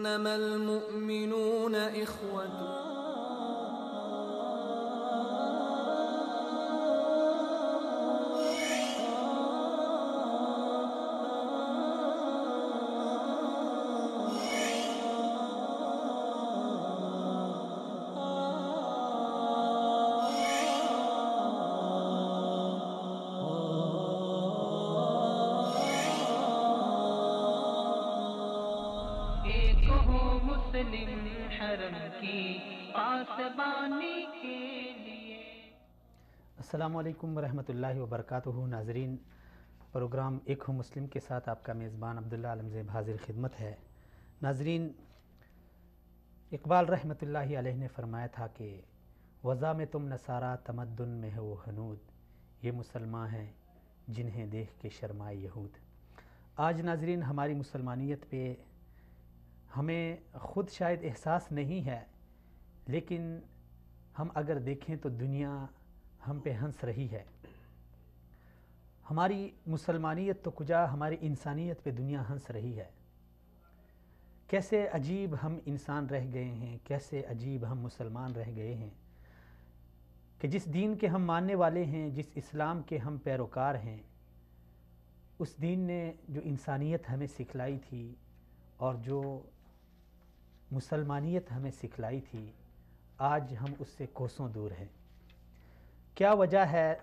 إنما المؤمنون إخوة. السلام علیکم ورحمۃ اللہ وبرکاتہ. ناظرین، پروگرام ایک ہوں مسلم کے ساتھ آپ کا میزبان عبداللہ عالمزیب حاضر خدمت ہے. ناظرین، اقبال رحمۃ اللہ علیہ نے فرمایا تھا کہ وضع میں تم نصارہ تمدن میں ہے وہ حنود، یہ مسلمان ہیں جنہیں دیکھ کے شرمائے یہود. آج ناظرین ہماری مسلمانیت پہ ہمیں خود شاید احساس نہیں ہے، لیکن ہم اگر دیکھیں تو دنیا ہم پہ ہنس رہی ہے. ہماری مسلمانیت تو کجا، ہماری انسانیت پہ دنیا ہنس رہی ہے. کیسے عجیب ہم انسان رہ گئے ہیں، کیسے عجیب ہم مسلمان رہ گئے ہیں کہ جس دین کے ہم ماننے والے ہیں، جس اسلام کے ہم پیروکار ہیں، اس دین نے جو انسانیت ہمیں سکھلائی تھی اور جو مسلمانیت ہمیں سکھلائی تھی، آج ہم اس سے کوسوں دور ہیں. کیا وجہ ہے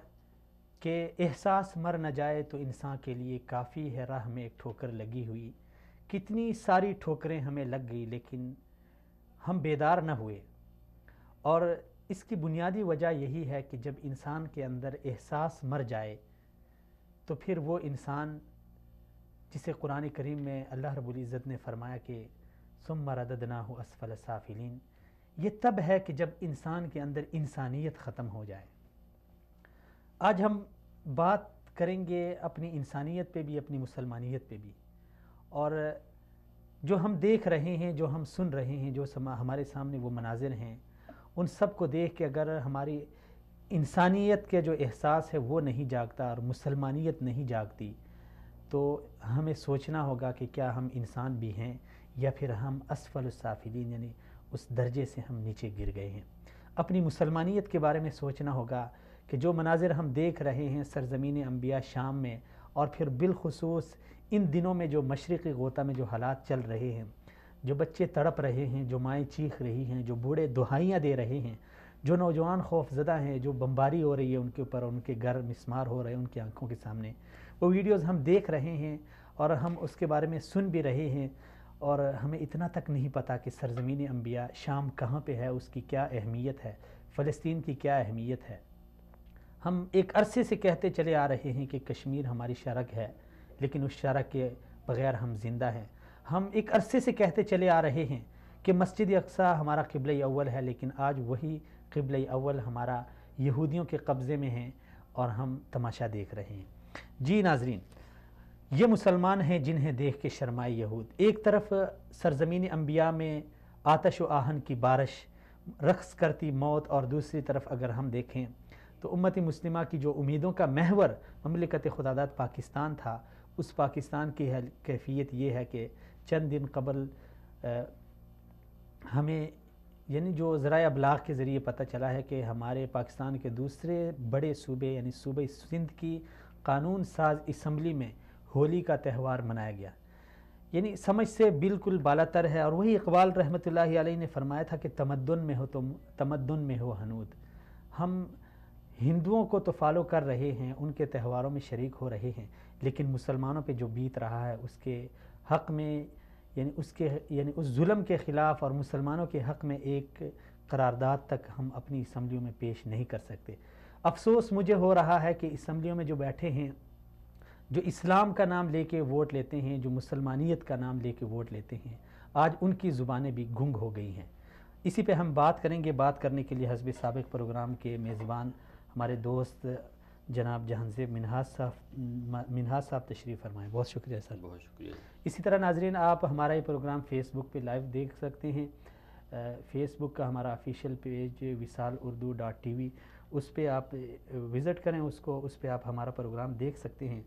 کہ احساس مر نہ جائے تو انسان کے لیے کافی ہے، راہ میں ایک ٹھوکر لگی ہوئی. کتنی ساری ٹھوکریں ہمیں لگ گئی لیکن ہم بیدار نہ ہوئے. اور اس کی بنیادی وجہ یہی ہے کہ جب انسان کے اندر احساس مر جائے تو پھر وہ انسان، جسے قرآن کریم میں اللہ رب العزت نے فرمایا کہ ثم رددناہ اسفل سافلین، یہ تب ہے کہ جب انسان کے اندر انسانیت ختم ہو جائے. آج ہم بات کریں گے اپنی انسانیت پہ بھی، اپنی مسلمانیت پہ بھی، اور جو ہم دیکھ رہے ہیں، جو ہم سن رہے ہیں، جو ہمارے سامنے وہ مناظر ہیں، ان سب کو دیکھ کے اگر ہماری انسانیت کے جو احساس ہے وہ نہیں جاگتا اور مسلمانیت نہیں جاگتی تو ہمیں سوچنا ہوگا کہ کیا ہم انسان بھی ہیں یا پھر ہم اسفل السافلین، یعنی اس درجے سے ہم نیچے گر گئے ہیں. اپنی مسلمانیت کے بارے میں سوچنا ہوگا کہ جو مناظر ہم دیکھ رہے ہیں سرزمین انبیاء شام میں، اور پھر بالخصوص ان دنوں میں جو مشرقی غوطہ میں جو حالات چل رہے ہیں، جو بچے تڑپ رہے ہیں، جو مائیں چیخ رہی ہیں، جو بوڑھے دہائیاں دے رہے ہیں، جو نوجوان خوف زدہ ہیں، جو بمباری ہو رہی ہے ان کے اوپر، ان کے گھر مسمار ہو رہے ہیں ان کی آنکھوں کے سامنے، وہ ویڈیوز ہم دیکھ رہے ہیں اور ہم اس کے بارے میں سن بھی رہے ہیں. اور ہمیں اتنا تک نہیں پتہ کہ سرزمین انبیاء شام کہاں پہ ہے، اس کی کیا اہمیت ہے، فلسطین کی کیا اہمیت ہے. ہم ایک عرصے سے کہتے چلے آ رہے ہیں کہ کشمیر ہماری شرک ہے، لیکن اس شرک کے بغیر ہم زندہ ہیں. ہم ایک عرصے سے کہتے چلے آ رہے ہیں کہ مسجد اقصیٰ ہمارا قبلہ اول ہے، لیکن آج وہی قبلہ اول ہمارا یہودیوں کے قبضے میں ہیں اور ہم تماشا دیکھ رہے ہیں. جی ناظرین، یہ مسلمان ہیں جنہیں دیکھ کے شرمائے یہود. ایک طرف سرزمین انبیاء میں آتش و آہن کی بارش، رقص کرتی موت، اور دوسری طرف اگر ہم دیکھیں تو امت مسلمہ کی جو امیدوں کا محور مملکت خداداد پاکستان تھا، اس پاکستان کی کیفیت یہ ہے کہ چند دن قبل ہمیں یعنی جو ذرائع ابلاغ کے ذریعے پتہ چلا ہے کہ ہمارے پاکستان کے دوسرے بڑے صوبے یعنی صوبہ سندھ کی قانون ساز اسمبلی میں ہولی کا تہوار منایا گیا. یعنی سمجھ سے بالکل بالا تر ہے. اور وہی اقبال رحمۃ اللہ علیہ نے فرمایا تھا کہ تمدن میں ہو تم، تمدن میں ہو حنود. ہم ہندوؤں کو تو فالو کر رہے ہیں، ان کے تہواروں میں شریک ہو رہے ہیں، لیکن مسلمانوں پہ جو بیت رہا ہے اس کے حق میں یعنی اس ظلم کے خلاف اور مسلمانوں کے حق میں ایک قرارداد تک ہم اپنی اسمبلیوں میں پیش نہیں کر سکتے. افسوس مجھے ہو رہا ہے کہ اسمبلیوں میں جو بیٹھے ہیں، جو اسلام کا نام لے کے ووٹ لیتے ہیں، جو مسلمانیت کا نام لے کے ووٹ لیتے ہیں، آج ان کی زبانیں بھی گنگ ہو گئی ہیں. اسی پہ ہم بات کریں گے. بات کرنے کے لیے حسب سابق پروگرام کے میزبان ہمارے دوست جناب جہانزیب منہاج صاحب تشریف فرمائیں. بہت شکریہ سر. بہت شکریہ. اسی طرح ناظرین، آپ ہمارا یہ پروگرام فیس بک پہ لائیو دیکھ سکتے ہیں. فیس بک کا ہمارا آفیشیل پیج وصال.اردو.tv، اس پہ آپ وزٹ کریں اس پہ آپ ہمارا پروگرام دیکھ سکتے ہیں.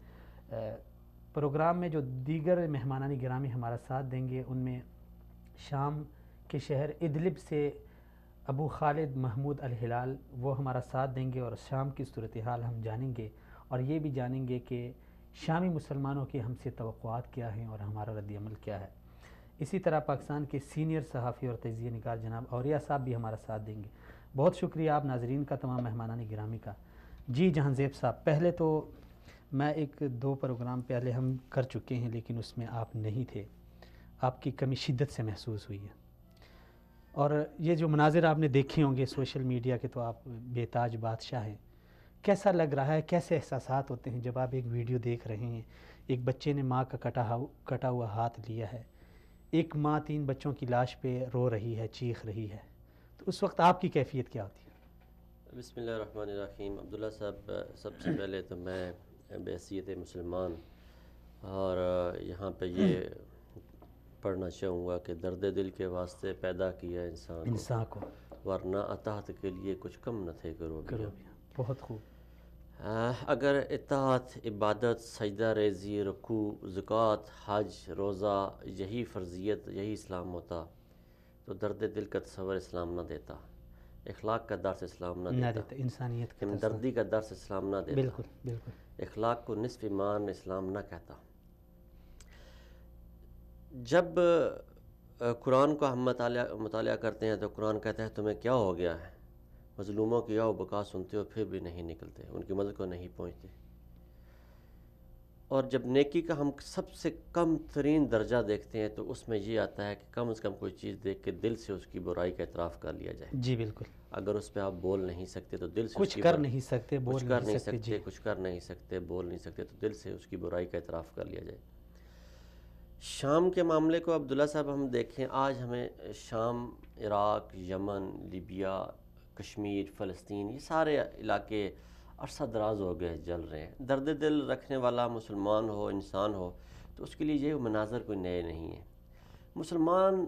پروگرام میں جو دیگر مہمانان گرامی ہمارا ساتھ دیں گے ان میں شام کے شہر ادلب سے ابو خالد محمود الہلال، وہ ہمارا ساتھ دیں گے اور شام کی صورتحال ہم جانیں گے، اور یہ بھی جانیں گے کہ شامی مسلمانوں کی ہم سے توقعات کیا ہیں اور ہمارا رد عمل کیا ہے۔ اسی طرح پاکستان کے سینئر صحافی اور تجزیہ نگار جناب اوریہ صاحب بھی ہمارا ساتھ دیں گے۔ بہت شکریہ آپ ناظرین کا، تمام مہمانان گرامی کا۔ جی جہانزیب صاحب، پہلے تو میں 1-2 پروگرام پہلے ہم کر چکے ہیں لیکن اس میں آپ نہیں تھے، آپ کی کمی شدت سے محسوس ہوئی ہے، اور یہ جو مناظر آپ نے دیکھے ہوں گے سوشل میڈیا کے، تو آپ بے تاج بادشاہ ہیں، کیسا لگ رہا ہے، کیسے احساسات ہوتے ہیں جب آپ ایک ویڈیو دیکھ رہے ہیں؟ ایک بچے نے ماں کا کٹا ہوا ہاتھ لیا ہے، ایک ماں 3 بچوں کی لاش پہ رو رہی ہے، چیخ رہی ہے، تو اس وقت آپ کی کیفیت کیا ہوتی ہے؟ بسم اللہ الرحمن الرحیم۔ عبداللہ صاحب، سب سے پہلے تو میں بحیثیت مسلمان اور یہاں پہ یہ پڑھنا چاہوں گا کہ درد دل کے واسطے پیدا کیا انسان کو، ورنہ اطاعت کے لیے کچھ کم نہ تھے کرو بھی۔ بہت خوب۔ اگر اطاعت، عبادت، سجدہ ریزی، رکوع، زکوٰۃ، حج، روزہ یہی فرضیت، یہی اسلام ہوتا تو درد دل کا تصور اسلام نہ دیتا، اخلاق کا درس اسلام نہ دیتا، انسانیت کا ہمدردی کا درس اسلام نہ دیتا، بالکل بالکل، اخلاق کو نصف ایمان اسلام نہ کہتا۔ جب قرآن کو ہم مطالعہ کرتے ہیں تو قرآن کہتا ہے تمہیں کیا ہو گیا ہے، مظلوموں کی یا بکا سنتے ہو پھر بھی نہیں نکلتے، ان کی مدد کو نہیں پہنچتے۔ اور جب نیکی کا ہم سب سے کم ترین درجہ دیکھتے ہیں تو اس میں یہ آتا ہے کہ کم از کم کوئی چیز دیکھ کے دل سے اس کی برائی کا اعتراف کر لیا جائے۔ جی بالکل۔ اگر اس پہ آپ بول نہیں سکتے تو دل سے کچھ کر نہیں سکتے، بول کچھ کر نہیں سکتے، جی کچھ کر نہیں سکتے، بول نہیں سکتے، تو دل سے اس کی برائی کا اعتراف کر لیا جائے۔ شام کے معاملے کو عبداللہ صاحب ہم دیکھیں، آج ہمیں شام، عراق، یمن، لیبیا، کشمیر، فلسطین، یہ سارے علاقے عرصہ دراز ہو گئے جل رہے ہیں۔ درد دل رکھنے والا مسلمان ہو، انسان ہو، تو اس کے لیے یہ مناظر کوئی نئے نہیں ہیں۔ مسلمان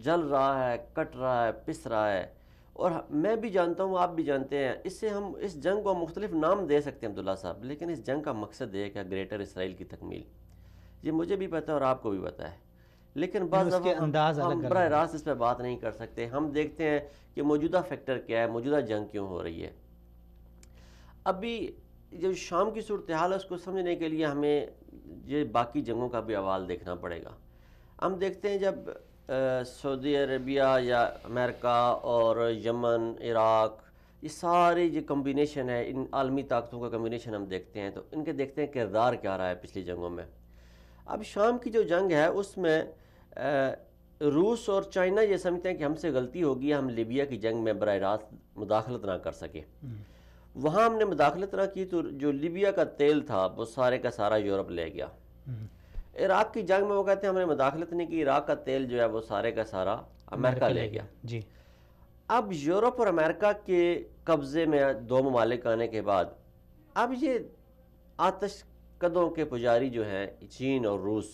جل رہا ہے، کٹ رہا ہے، پس رہا ہے، اور میں بھی جانتا ہوں، آپ بھی جانتے ہیں، اس سے ہم اس جنگ کو مختلف نام دے سکتے ہیں عبداللہ صاحب، لیکن اس جنگ کا مقصد ایک ہے، گریٹر اسرائیل کی تکمیل۔ یہ مجھے بھی پتہ ہے اور آپ کو بھی پتہ ہے، لیکن بعض دفعہ ہم براہ راست اس پہ بات نہیں کر سکتے۔ ہم دیکھتے ہیں کہ موجودہ فیکٹر کیا ہے، موجودہ جنگ کیوں ہو رہی ہے۔ ابھی جو شام کی صورتحال ہے اس کو سمجھنے کے لیے ہمیں یہ باقی جنگوں کا بھی احوال دیکھنا پڑے گا۔ ہم دیکھتے ہیں جب سعودی عربیہ یا امریکہ اور یمن، عراق، یہ ساری جو کمبینیشن ہے، ان عالمی طاقتوں کا کمبینیشن ہم دیکھتے ہیں، تو ان کے دیکھتے ہیں کردار کیا رہا ہے پچھلی جنگوں میں۔ اب شام کی جو جنگ ہے اس میں روس اور چائنا یہ سمجھتے ہیں کہ ہم سے غلطی ہوگی، ہم لیبیا کی جنگ میں براہ راست مداخلت نہ کر سکے۔ وہاں ہم نے مداخلت نہ کی تو جو لیبیا کا تیل تھا وہ سارے کا سارا یورپ لے گیا۔ عراق کی جنگ میں وہ کہتے ہیں ہم نے مداخلت نہیں کی، عراق کا تیل جو ہے وہ سارے کا سارا امریکہ لے گیا۔ جی اب یورپ اور امریکہ کے قبضے میں 2 ممالک آنے کے بعد اب یہ آتش کدوں کے پجاری جو ہیں چین اور روس،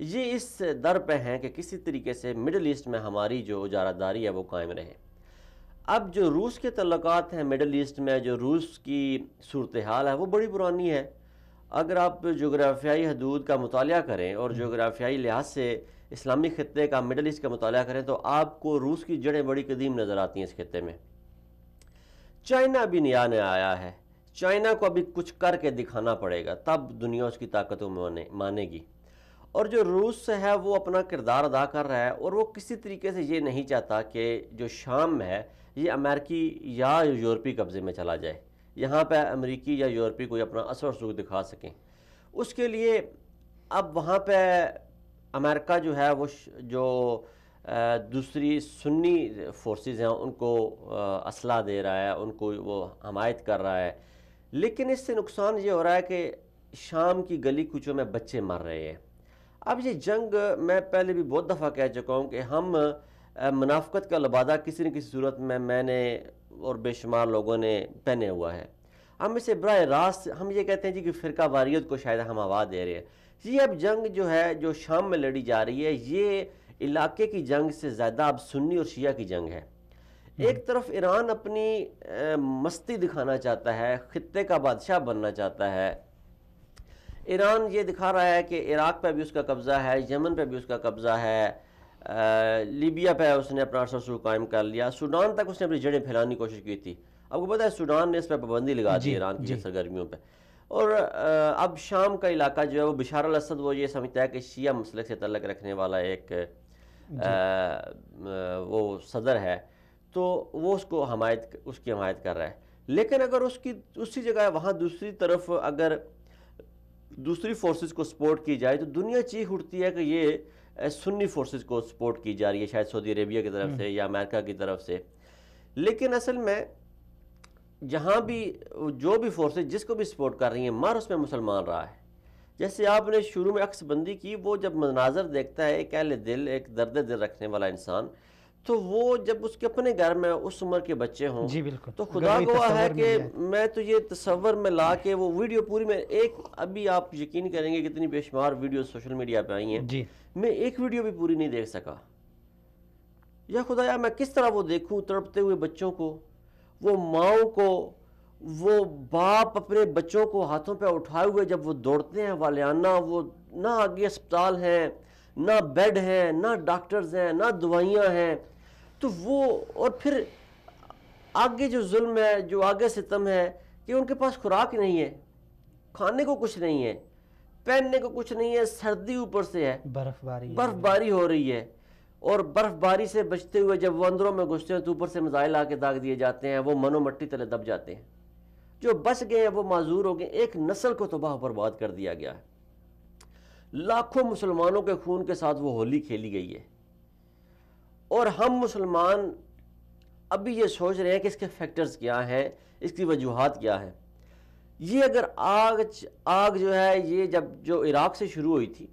یہ اس در پہ ہیں کہ کسی طریقے سے مڈل ایسٹ میں ہماری جو اجارہ داری ہے وہ قائم رہے۔ اب جو روس کے تعلقات ہیں مڈل ایسٹ میں، جو روس کی صورتحال ہے وہ بڑی پرانی ہے۔ اگر آپ جغرافیائی حدود کا مطالعہ کریں اور جغرافیائی لحاظ سے اسلامی خطے کا، مڈل ایسٹ کا مطالعہ کریں تو آپ کو روس کی جڑیں بڑی قدیم نظر آتی ہیں اس خطے میں۔ چائنا بھی نیا آیا ہے، چائنا کو ابھی کچھ کر کے دکھانا پڑے گا تب دنیا اس کی طاقتوں میں مانے گی۔ اور جو روس ہے وہ اپنا کردار ادا کر رہا ہے، اور وہ کسی طریقے سے یہ نہیں چاہتا کہ جو شام ہے یہ امریکی یا یورپی قبضے میں چلا جائے، یہاں پہ امریکی یا یورپی کوئی اپنا اثر و رسوخ دکھا سکیں۔ اس کے لیے اب وہاں پہ امریکہ جو ہے وہ جو دوسری سنی فورسز ہیں ان کو اسلحہ دے رہا ہے، ان کو وہ حمایت کر رہا ہے، لیکن اس سے نقصان یہ ہو رہا ہے کہ شام کی گلی کوچوں میں بچے مر رہے ہیں۔ اب یہ جنگ میں پہلے بھی بہت دفعہ کہہ چکا ہوں کہ ہم منافقت کا لبادہ کسی نہ کسی صورت میں نے اور بے شمار لوگوں نے پہنے ہوا ہے۔ ہم اسے براہ راست ہم یہ کہتے ہیں جی کہ فرقہ واریت کو شاید ہم ہوا دے رہے ہیں۔ یہ اب جنگ جو ہے جو شام میں لڑی جا رہی ہے یہ علاقے کی جنگ سے زیادہ اب سنی اور شیعہ کی جنگ ہے۔ ایک طرف ایران اپنی مستی دکھانا چاہتا ہے، خطے کا بادشاہ بننا چاہتا ہے۔ ایران یہ دکھا رہا ہے کہ عراق پہ بھی اس کا قبضہ ہے، یمن پہ بھی اس کا قبضہ ہے، لیبیا پہ اس نے اپنا اثر رسوخ قائم کر لیا، سوڈان تک اس نے اپنی جڑیں پھیلانے کی کوشش کی تھی. آپ کو پتہ ہے سوڈان نے اس پہ پابندی لگا دی ایران کی سرگرمیوں پہ. اور اب شام کا علاقہ جو ہے وہ بشار الاسد وہ یہ سمجھتا ہے کہ شیعہ مسلک سے تعلق رکھنے والا ایک وہ صدر ہے، تو وہ اس کی حمایت کر رہا ہے. لیکن اگر اسی جگہ وہاں دوسری طرف اگر دوسری فورسز کو سپورٹ کی جائے تو دنیا چیخ اٹھتی ہے کہ یہ سنی فورسز کو سپورٹ کی جا رہی ہے، شاید سعودی عربیہ کی طرف سے یا امریکہ کی طرف سے. لیکن اصل میں جہاں بھی جو بھی فورسز جس کو بھی سپورٹ کر رہی ہیں، مار اس میں مسلمان رہا ہے. جیسے آپ نے شروع میں عکس بندی کی، وہ جب مناظر دیکھتا ہے ایک اہل دل، ایک درد دل رکھنے والا انسان، تو وہ جب اس کے اپنے گھر میں اس عمر کے بچے ہوں تو خدا گواہ ہے کہ میں تو یہ تصور میں لا کے وہ ویڈیو پوری میں ابھی آپ یقین کریں گے کتنی بے شمار ویڈیو سوشل میڈیا پہ آئی ہیں، میں ایک ویڈیو بھی پوری نہیں دیکھ سکا. یا خدایا میں کس طرح وہ دیکھوں تڑپتے ہوئے بچوں کو، وہ ماؤں کو، وہ باپ اپنے بچوں کو ہاتھوں پہ اٹھائے ہوئے جب وہ دوڑتے ہیں والیانہ، وہ نہ آگے اسپتال ہیں، نہ بیڈ ہیں، نہ ڈاکٹرز ہیں، نہ دوائیاں ہیں. تو وہ اور پھر آگے جو ظلم ہے، جو آگے ستم ہے کہ ان کے پاس خوراک نہیں ہے، کھانے کو کچھ نہیں ہے، پہننے کو کچھ نہیں ہے، سردی اوپر سے ہے، برف باری ہو رہی ہے. اور برف باری سے بچتے ہوئے جب وہ اندروں میں گھستے ہیں تو اوپر سے میزائل آ کے داغ دیے جاتے ہیں، وہ منو مٹی تلے دب جاتے ہیں. جو بچ گئے ہیں وہ معذور ہو گئے. ایک نسل کو تباہ و برباد کر دیا گیا ہے. لاکھوں مسلمانوں کے خون کے ساتھ وہ ہولی کھیلی گئی ہے. اور ہم مسلمان ابھی یہ سوچ رہے ہیں کہ اس کے فیکٹرز کیا ہیں، اس کی وجوہات کیا ہیں. یہ اگر آگ جو ہے یہ جو عراق سے شروع ہوئی تھی،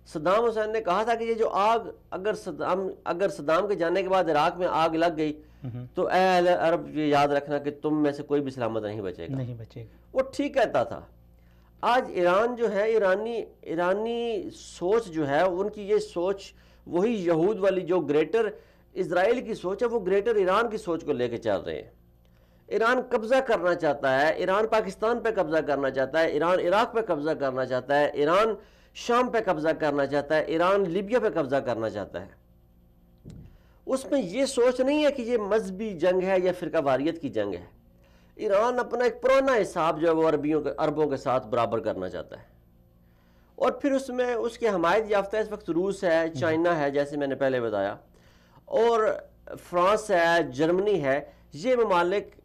صدام حسین نے کہا تھا کہ یہ جو آگ اگر صدام کے جانے کے بعد عراق میں آگ لگ گئی تو اے اہل عرب یہ یاد رکھنا کہ تم میں سے کوئی بھی سلامت نہیں بچے گا. وہ ٹھیک کہتا تھا. آج ایران جو ہے ایرانی سوچ جو ہے ان کی یہ سوچ وہی یہود والی جو گریٹر اسرائیل کی سوچ ہے، وہ گریٹر ایران کی سوچ کو لے کے چل رہے ہیں. ایران قبضہ کرنا چاہتا ہے، ایران پاکستان پہ قبضہ کرنا چاہتا ہے، ایران عراق پہ قبضہ کرنا چاہتا ہے، ایران شام پہ قبضہ کرنا چاہتا ہے، ایران لیبیا پہ قبضہ کرنا چاہتا ہے. اس میں یہ سوچ نہیں ہے کہ یہ مذہبی جنگ ہے یا فرقہ واریت کی جنگ ہے. ایران اپنا ایک پرانا حساب جو ہے وہ عربوں کے ساتھ برابر کرنا چاہتا ہے. اور پھر اس میں اس کے حمایت یافتہ اس وقت روس ہے، چائنا ہے جیسے میں نے پہلے بتایا، اور فرانس ہے، جرمنی ہے. یہ ممالک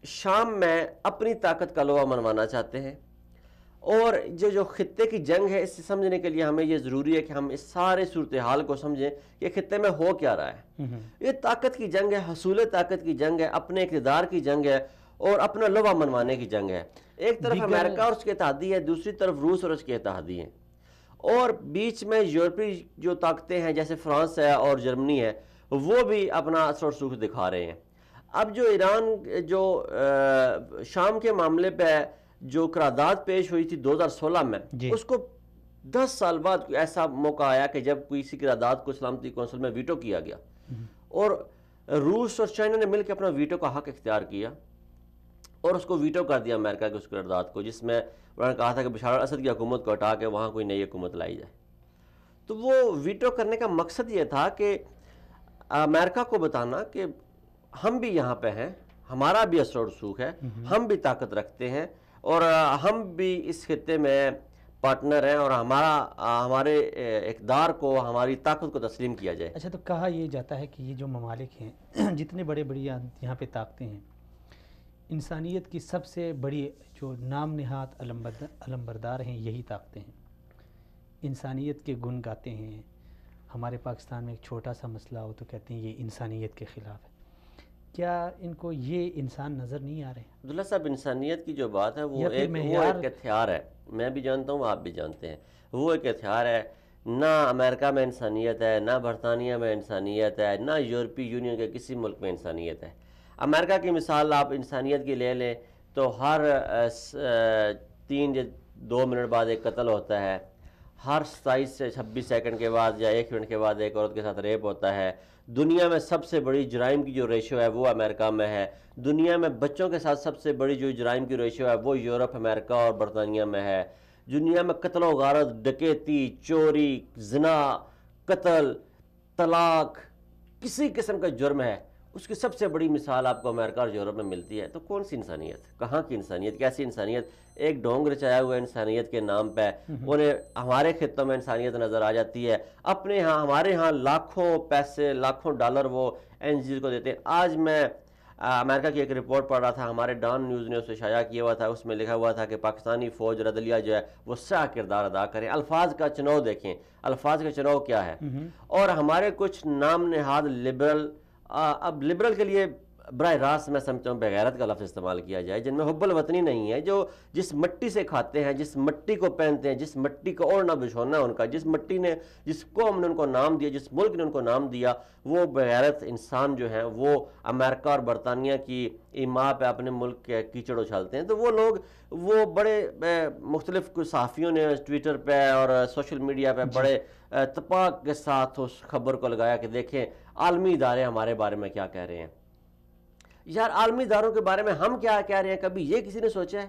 شام میں اپنی طاقت کا لوا منوانا چاہتے ہیں. اور جو خطے کی جنگ ہے، اس سے سمجھنے کے لیے ہمیں یہ ضروری ہے کہ ہم اس سارے صورتحال کو سمجھیں کہ خطے میں ہو کیا رہا ہے. یہ طاقت کی جنگ ہے، حصول طاقت کی جنگ ہے، اپنے اقتدار کی جنگ ہے اور اپنا لوا منوانے کی جنگ ہے. ایک طرف امریکہ اور اس کے اتحادی ہے، دوسری طرف روس اور اس کے اتحادی ہیں، اور بیچ میں یورپی جو طاقتیں ہیں جیسے فرانس ہے اور جرمنی ہے وہ بھی اپنا اثر و رسوخ دکھا رہے ہیں. اب جو ایران جو شام کے معاملے پہ جو قرارداد پیش ہوئی تھی 2016 میں، اس کو 10 سال بعد ایسا موقع آیا کہ جب کسی قرارداد کو سلامتی کونسل میں ویٹو کیا گیا، اور روس اور چائنا نے مل کے اپنا ویٹو کا حق اختیار کیا اور اس کو ویٹو کر دیا امریکہ کے اس قرارداد کو، جس میں انہوں نے کہا تھا کہ بشار الاسد کی حکومت کو ہٹا کے وہاں کوئی نئی حکومت لائی جائے. تو وہ ویٹو کرنے کا مقصد یہ تھا کہ امریکہ کو بتانا کہ ہم بھی یہاں پہ ہیں، ہمارا بھی اثر و رسوخ ہے، ہم بھی طاقت رکھتے ہیں اور ہم بھی اس خطے میں پارٹنر ہیں، اور ہمارے اقدار کو، ہماری طاقت کو تسلیم کیا جائے. اچھا، تو کہا یہ جاتا ہے کہ یہ جو ممالک ہیں جتنے بڑے یہاں پہ طاقتیں ہیں، انسانیت کی سب سے بڑی جو نام نہاد علمبردار ہیں یہی طاقتیں ہیں. انسانیت کے گن گاتے ہیں. ہمارے پاکستان میں ایک چھوٹا سا مسئلہ ہو تو کہتے ہیں یہ انسانیت کے خلاف ہے. کیا ان کو یہ انسان نظر نہیں آ رہے؟ عبداللہ صاحب، انسانیت کی جو بات ہے وہ ایک ہتھیار ہے. میں بھی جانتا ہوں، آپ بھی جانتے ہیں، وہ ایک ہتھیار ہے. نہ امریکہ میں انسانیت ہے، نہ برطانیہ میں انسانیت ہے، نہ یورپی یونین کے کسی ملک میں انسانیت ہے. امریکہ کی مثال آپ انسانیت کی لے لیں تو ہر 3 یا 2 منٹ بعد ایک قتل ہوتا ہے، ہر 27 سے 26 سیکنڈ کے بعد یا 1 منٹ کے بعد ایک عورت کے ساتھ ریپ ہوتا ہے. دنیا میں سب سے بڑی جرائم کی جو ریشو ہے وہ امریکہ میں ہے. دنیا میں بچوں کے ساتھ سب سے بڑی جو جرائم کی ریشو ہے وہ یورپ، امریکہ اور برطانیہ میں ہے. دنیا میں قتل و غارت، ڈکیتی، چوری، زنا، قتل، طلاق کسی قسم کا جرم ہے، اس کی سب سے بڑی مثال آپ کو امریکہ اور یورپ میں ملتی ہے. تو کون سی انسانیت، کہاں کی انسانیت، کیسی انسانیت؟ ایک ڈھونگ رچایا ہوا انسانیت کے نام پہ انہیں ہمارے خطوں میں انسانیت نظر آ جاتی ہے. اپنے ہاں ہمارے ہاں لاکھوں پیسے، لاکھوں ڈالر وہ این جی کو دیتے ہیں. آج میں امریکہ کی ایک رپورٹ پڑھ رہا تھا، ہمارے ڈان نیوز نے اسے شائع کیا ہوا تھا. اس میں لکھا ہوا تھا کہ پاکستانی فوج اور عدلیہ جو ہے وہ سیاہ کردار ادا کریں. الفاظ کا چناؤ دیکھیں، الفاظ کا چناؤ کیا ہے. اور ہمارے کچھ نام نہاد لبرل، اب لبرل کے لیے براہ راست میں سمجھتا ہوں بغیرت کا لفظ استعمال کیا جائے، جن میں حب الوطنی نہیں ہے، جو جس مٹی سے کھاتے ہیں، جس مٹی کو پہنتے ہیں، جس مٹی کا اوڑھنا بچھونا ہے ان کا، جس مٹی نے، جس قوم نے ان کو نام دیا، جس ملک نے ان کو نام دیا، وہ بغیرت انسان جو ہیں وہ امریکہ اور برطانیہ کی ایما پہ اپنے ملک کے کیچڑ اچھالتے ہیں. تو وہ لوگ، وہ بڑے مختلف صحافیوں نے ٹویٹر پہ اور سوشل میڈیا پہ بڑے اتفاق کے ساتھ اس خبر کو لگایا کہ دیکھیں عالمی ادارے ہمارے بارے میں کیا کہہ رہے ہیں. یار عالمی اداروں کے بارے میں ہم کیا کہہ رہے ہیں، کبھی یہ کسی نے سوچا ہے؟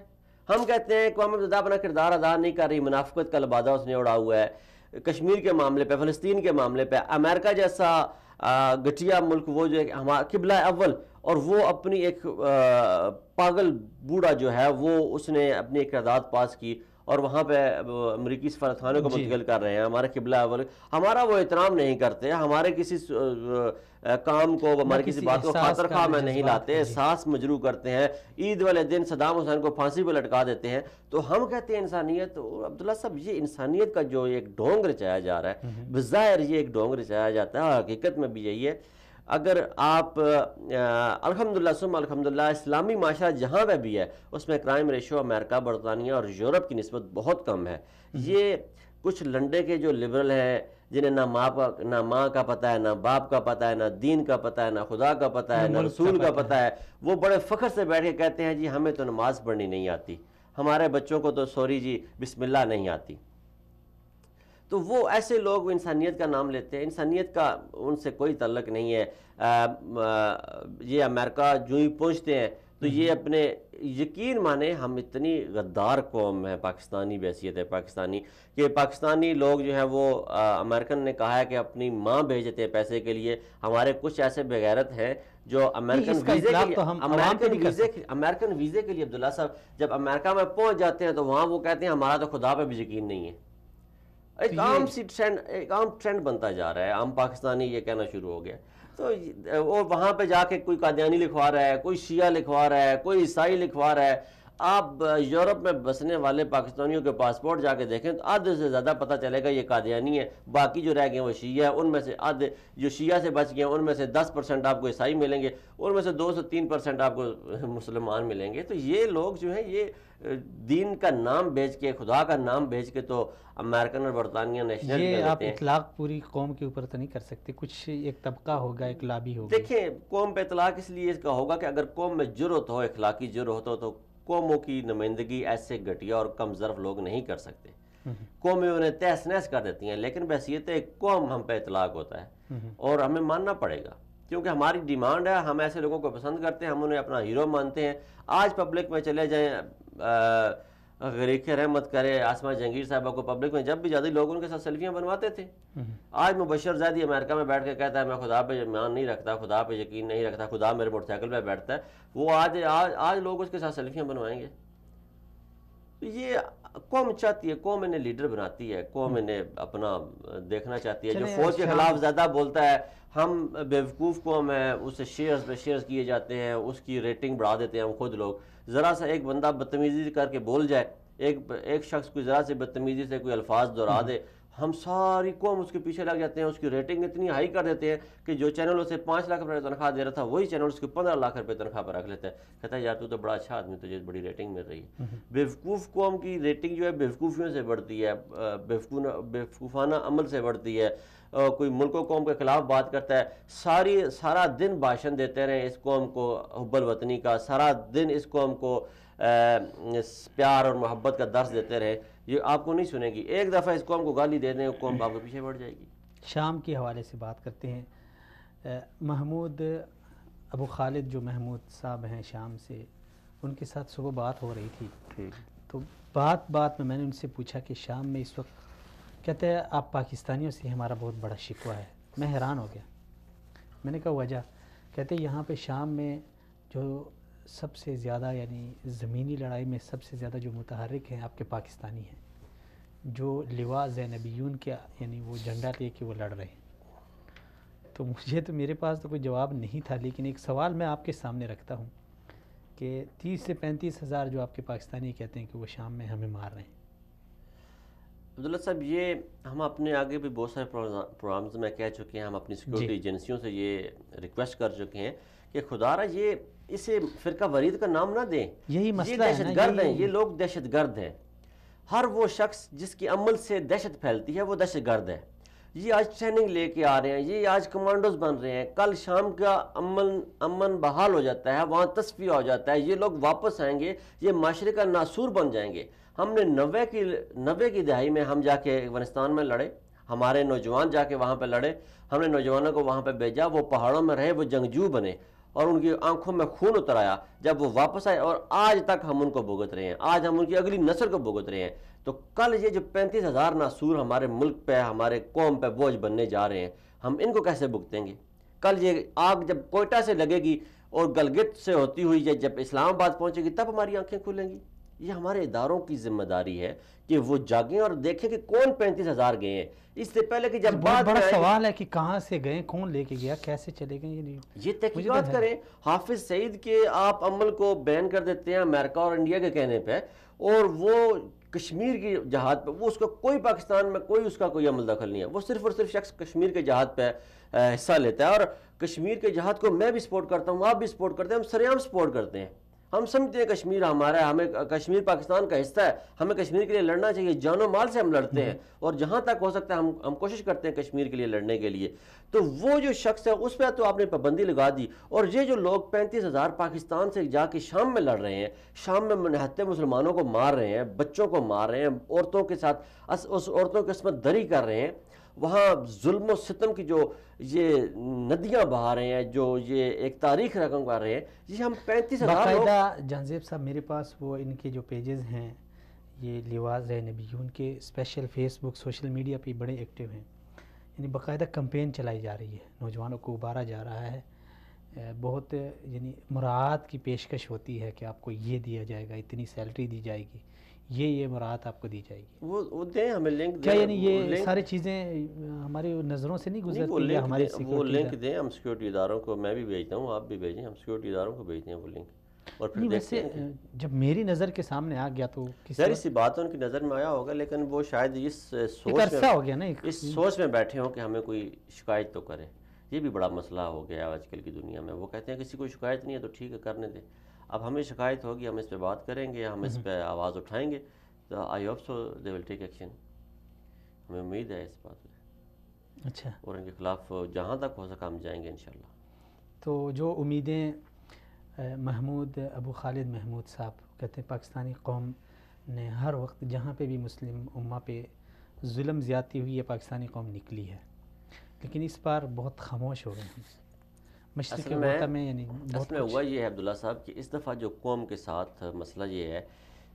ہم کہتے ہیں اقوام متحدہ اپنا کردار ادا نہیں کر رہی، منافقت کا لبادہ اس نے اڑا ہوا ہے کشمیر کے معاملے پہ، فلسطین کے معاملے پہ. امریکہ جیسا گٹیا ملک وہ جو ہے ہمارا قبلہ اول، اور وہ اپنی ایک پاگل بوڑھا جو ہے وہ اس نے اپنی ایک قرارداد پاس کی اور وہاں پہ امریکی سفارتخانے کو منتقل کر رہے ہیں. ہمارے قبلہ اول، ہمارا وہ احترام نہیں کرتے، ہمارے کسی کام کو، ہمارے کسی بات کو خاطر خواہ میں نہیں لاتے، احساس مجروح کرتے ہیں. عید والے دن صدام حسین کو پھانسی پہ لٹکا دیتے ہیں. تو ہم کہتے ہیں انسانیت. عبداللہ صاحب یہ انسانیت کا جو ایک ڈھونگ رچایا جا رہا ہے، بظاہر یہ ایک ڈھونگ رچایا جاتا ہے، حقیقت میں بھی یہی ہے. اگر آپ الحمدللہ ثم الحمدللہ اسلامی معاشرہ جہاں پہ بھی ہے اس میں کرائم ریشو امریکہ، برطانیہ اور یورپ کی نسبت بہت کم ہے. یہ کچھ لنڈے کے جو لبرل ہیں جنہیں نہ ماں کا پتہ ہے، نہ باپ کا پتہ ہے، نہ دین کا پتہ ہے، نہ خدا کا پتہ ہے، نہ رسول کا پتہ ہے، وہ بڑے فخر سے بیٹھ کے کہتے ہیں جی ہمیں تو نماز پڑھنی نہیں آتی، ہمارے بچوں کو تو سوری جی بسم اللہ نہیں آتی. تو وہ ایسے لوگ انسانیت کا نام لیتے ہیں. انسانیت کا ان سے کوئی تعلق نہیں ہے. یہ امریکہ جو ہی پہنچتے ہیں تو یہ اپنے یقین مانے ہم اتنی غدار قوم ہے پاکستانی بحیثیت ہے پاکستانی، کہ پاکستانی لوگ جو ہیں وہ امریکن نے کہا ہے کہ اپنی ماں بھیج دیتے ہیں پیسے کے لیے. ہمارے کچھ ایسے بغیرت ہیں جو امریکن ویزے کے لیے عبداللہ صاحب جب امریکہ میں پہنچ جاتے ہیں تو وہاں وہ کہتے ہیں ہمارا تو خدا پہ بھی یقین نہیں ہے. ایک عام ٹرینڈ بنتا جا رہا ہے، عام پاکستانی یہ کہنا شروع ہو گیا. تو اور وہاں پہ جا کے کوئی قادیانی لکھوا رہا ہے، کوئی شیعہ لکھوا رہا ہے، کوئی عیسائی لکھوا رہا ہے. آپ یورپ میں بسنے والے پاکستانیوں کے پاسپورٹ جا کے دیکھیں تو آدھے سے زیادہ پتہ چلے گا یہ قادیانی ہے، باقی جو رہ گئے وہ شیعہ ہے. ان میں سے آدھے جو شیعہ سے بچ گئے ہیں ان میں سے 10% آپ کو عیسائی ملیں گے، ان میں سے 2 سے 3% آپ کو مسلمان ملیں گے. تو یہ لوگ جو ہیں یہ دین کا نام بیچ کے، خدا کا نام بیچ کے تو امریکن اور برطانیہ نیشنل یہ آپ اطلاق پوری قوم کے اوپر تو نہیں کر سکتے، کچھ ایک طبقہ ہوگا، ایک لابی ہوگا. دیکھیں قوم پہ اطلاق اس لیے اس کا ہوگا کہ اگر قوم میں جرأت ہو، اخلاقی جرأت ہو، تو قوموں کی نمائندگی ایسے گھٹیا اور کم ظرف لوگ نہیں کر سکتے. قومیں انہیں تہس نہس کر دیتی ہیں، لیکن بحیثیت ایک قوم ہم پہ اطلاق ہوتا ہے اور ہمیں ماننا پڑے گا کیونکہ ہماری ڈیمانڈ ہے. ہم ایسے لوگوں کو پسند کرتے ہیں، ہم انہیں اپنا ہیرو مانتے ہیں. آج پبلک میں چلے جائیں، غریق رحمت کرے آسمہ جہانگیر صاحبہ کو پبلک میں جب بھی جاتی لوگ ان کے ساتھ سیلفیاں بنواتے تھے. آج مبشر زیدی امریکہ میں بیٹھ کے کہتا ہے میں خدا پہ ایمان نہیں رکھتا، خدا پہ یقین نہیں رکھتا، خدا میرے موٹر سائیکل پہ بیٹھتا ہے. وہ آج لوگ اس کے ساتھ سیلفیاں بنوائیں گے. یہ قوم چاہتی ہے، قوم انہیں لیڈر بناتی ہے، قوم انہیں اپنا دیکھنا چاہتی ہے. جو فوج کے خلاف زیادہ بولتا ہے، ہم بیوقوف قوم ہے، اسے شیئرز پہ شیئرز کیے جاتے ہیں، اس کی ریٹنگ بڑھا دیتے ہیں ہم خود لوگ. ذرا سا ایک بندہ بدتمیزی کر کے بول جائے، ایک شخص کوئی ذرا سے بدتمیزی سے کوئی الفاظ دہرا دے، ہم ساری قوم اس کے پیچھے لگ جاتے ہیں، اس کی ریٹنگ اتنی ہائی کر دیتے ہیں کہ جو چینل اسے 5 لاکھ روپے تنخواہ دے رہا تھا وہی چینل اس کے 15 لاکھ روپے تنخواہ پر رکھ لیتا ہے. کہتا ہے یار تو بڑا اچھا آدمی، تجھے بڑی ریٹنگ مل رہی ہے. بیوقوف قوم کی ریٹنگ جو ہے بیوقوفیوں سے بڑھتی ہے، بیوقوفانہ عمل سے بڑھتی ہے. کوئی ملک و قوم کے خلاف بات کرتا ہے، سارا دن بھاشن دیتے رہے اس قوم کو حب الوطنی کا، سارا دن اس قوم کو پیار اور محبت کا درس دیتے رہے، یہ آپ کو نہیں سنے گی. ایک دفعہ اس قوم کو گالی دے دیں قوم آپ کے پیچھے بڑھ جائے گی. شام کے حوالے سے بات کرتے ہیں. محمود ابو خالد جو محمود صاحب ہیں شام سے، ان کے ساتھ صبح بات ہو رہی تھی تو بات میں نے ان سے پوچھا کہ شام میں اس وقت کہتے ہیں آپ پاکستانیوں سے ہمارا بہت بڑا شکوہ ہے، میں حیران ہو گیا. میں نے کہا وجہ؟ کہتے یہاں پہ شام میں جو سب سے زیادہ یعنی زمینی لڑائی میں سب سے زیادہ جو متحرک ہیں آپ کے پاکستانی ہیں, جو لواء زینبیون کے یعنی وہ جھنڈا لے کے وہ لڑ رہے ہیں. تو مجھے تو میرے پاس تو کوئی جواب نہیں تھا, لیکن ایک سوال میں آپ کے سامنے رکھتا ہوں کہ 30 سے 35 ہزار جو آپ کے پاکستانی کہتے ہیں کہ وہ شام میں ہمیں مار رہے ہیں. عبداللہ صاحب, یہ ہم اپنے آگے بھی بہت سارے پروگرامز میں کہہ چکے ہیں, ہم اپنی سیکورٹی ایجنسیوں سے یہ ریکویسٹ کر چکے ہیں کہ خدا را یہ اسے فرقہ ورید کا نام نہ دیں. یہی مسئلہ یہ ہے دہشت گرد ہیں, یہ لوگ دہشت گرد ہیں. ہر وہ شخص جس کے عمل سے دہشت پھیلتی ہے وہ دہشت گرد ہے. یہ آج ٹریننگ لے کے آ رہے ہیں, یہ آج کمانڈوز بن رہے ہیں, کل شام کا امن بحال ہو جاتا ہے, وہاں تصفیہ ہو جاتا ہے, یہ لوگ واپس آئیں گے, یہ معاشرے کا ناسور بن جائیں گے. ہم نے 90 کی دہائی میں ہم جا کے افغانستان میں لڑے, ہمارے نوجوان جا کے وہاں پہ لڑے, ہم نے نوجوانوں کو وہاں پہ بھیجا, وہ پہاڑوں میں رہے, وہ جنگجو بنے اور ان کی آنکھوں میں خون اتر آیا جب وہ واپس آئے, اور آج تک ہم ان کو بھگت رہے ہیں, آج ہم ان کی اگلی نسل کو بھگت رہے ہیں. تو کل یہ جو 35 ہزار ناسور ہمارے ملک پہ ہمارے قوم پہ بوجھ بننے جا رہے ہیں, ہم ان کو کیسے بھگتیں گے؟ کل یہ آگ جب کوئٹہ سے لگے گی اور گلگت سے ہوتی ہوئی جب اسلام آباد پہنچے گی تب ہماری آنکھیں کھلیں گی. یہ ہمارے اداروں کی ذمہ داری ہے کہ وہ جاگیں اور دیکھیں کہ کون 35 ہزار گئے ہیں. اس سے پہلے کہ جب بہت بڑا سوال ہے کہ کہاں سے گئے, کون لے کے گیا, کیسے چلے گئے, یہ تحقیقات کریں. حافظ سعید کے آپ عمل کو بین کر دیتے ہیں امریکہ اور انڈیا کے کہنے پہ, اور وہ کشمیر کی جہاد پہ, وہ اس کا کوئی پاکستان میں کوئی اس کا کوئی عمل دخل نہیں ہے. وہ صرف اور صرف شخص کشمیر کے جہاد پہ حصہ لیتا ہے, اور کشمیر کے جہاد کو میں بھی سپورٹ کرتا ہوں, آپ بھی سپورٹ کرتے ہیں, ہم سریعام سپورٹ کرتے ہیں. ہم سمجھتے ہیں کشمیر ہمارا, ہمیں کشمیر پاکستان کا حصہ ہے, ہمیں کشمیر کے لیے لڑنا چاہیے, جان و مال سے ہم لڑتے ہیں, اور جہاں تک ہو سکتا ہے ہم کوشش کرتے ہیں کشمیر کے لیے لڑنے کے لیے. تو وہ جو شخص ہے اس پہ تو آپ نے پابندی لگا دی, اور یہ جو لوگ 35 ہزار پاکستان سے جا کے شام میں لڑ رہے ہیں, شام میں نہتے مسلمانوں کو مار رہے ہیں, بچوں کو مار رہے ہیں, عورتوں کے ساتھ اس عورتوں کی عصمت دری کر رہے ہیں, وہاں ظلم و ستم کی جو یہ ندیاں بہا رہے ہیں, جو یہ ایک تاریخ رقم کر رہے ہیں, یہ ہم 35 ہزار باقاعدہ. جہانزیب صاحب میرے پاس وہ ان کے جو پیجز ہیں یہ لواء زینبیون کے, اسپیشل فیس بک سوشل میڈیا پہ بڑے ایکٹیو ہیں, یعنی باقاعدہ کمپین چلائی جا رہی ہے, نوجوانوں کو ابھارا جا رہا ہے, بہت یعنی مراعات کی پیشکش ہوتی ہے کہ آپ کو یہ دیا جائے گا, اتنی سیلری دی جائے گی, یہ مراعات آپ کو دی جائے گی. وہ دیں ہمیں لنک کیا دیں, یعنی یہ ساری چیزیں ہماری نظروں سے نہیں گزرتی, ہماری وہ لنک دیں, ہم سیکورٹی اداروں کو, میں بھی بھیجتا ہوں, آپ بھی بھیجیں, ہم سیکورٹی اداروں کو بھیجتے ہیں وہ لنک, اور پھر دیکھتے ہیں. جب میری نظر کے سامنے آ گیا تو ظاہر سی بات ان کی نظر میں آیا ہوگا, لیکن وہ شاید اس سوچ میں بیٹھے ہوں کہ ہمیں کوئی شکایت تو کرے. یہ بھی بڑا مسئلہ ہو گیا آج کل کی دنیا میں. وہ کہتے ہیں کسی کو شکایت نہیں ہے تو ٹھیک ہے کرنے دیں, اب ہمیں شکایت ہوگی, ہم اس پہ بات کریں گے, ہم اس پہ آواز اٹھائیں گے, تو I hope so they will take action. ہمیں امید ہے اس بات پہ, اچھا, اور ان کے خلاف جہاں تک ہو سکا ہم جائیں گے انشاءاللہ. تو جو امیدیں محمود ابو خالد محمود صاحب کہتے ہیں پاکستانی قوم نے ہر وقت جہاں پہ بھی مسلم امہ پہ ظلم زیادتی ہوئی ہے پاکستانی قوم نکلی ہے, لیکن اس بار بہت خاموش ہو گئے ہیں. مشرق غوطہ میں یعنی بہت میں ہوا یہ ہے عبداللہ صاحب کہ اس دفعہ جو قوم کے ساتھ مسئلہ یہ ہے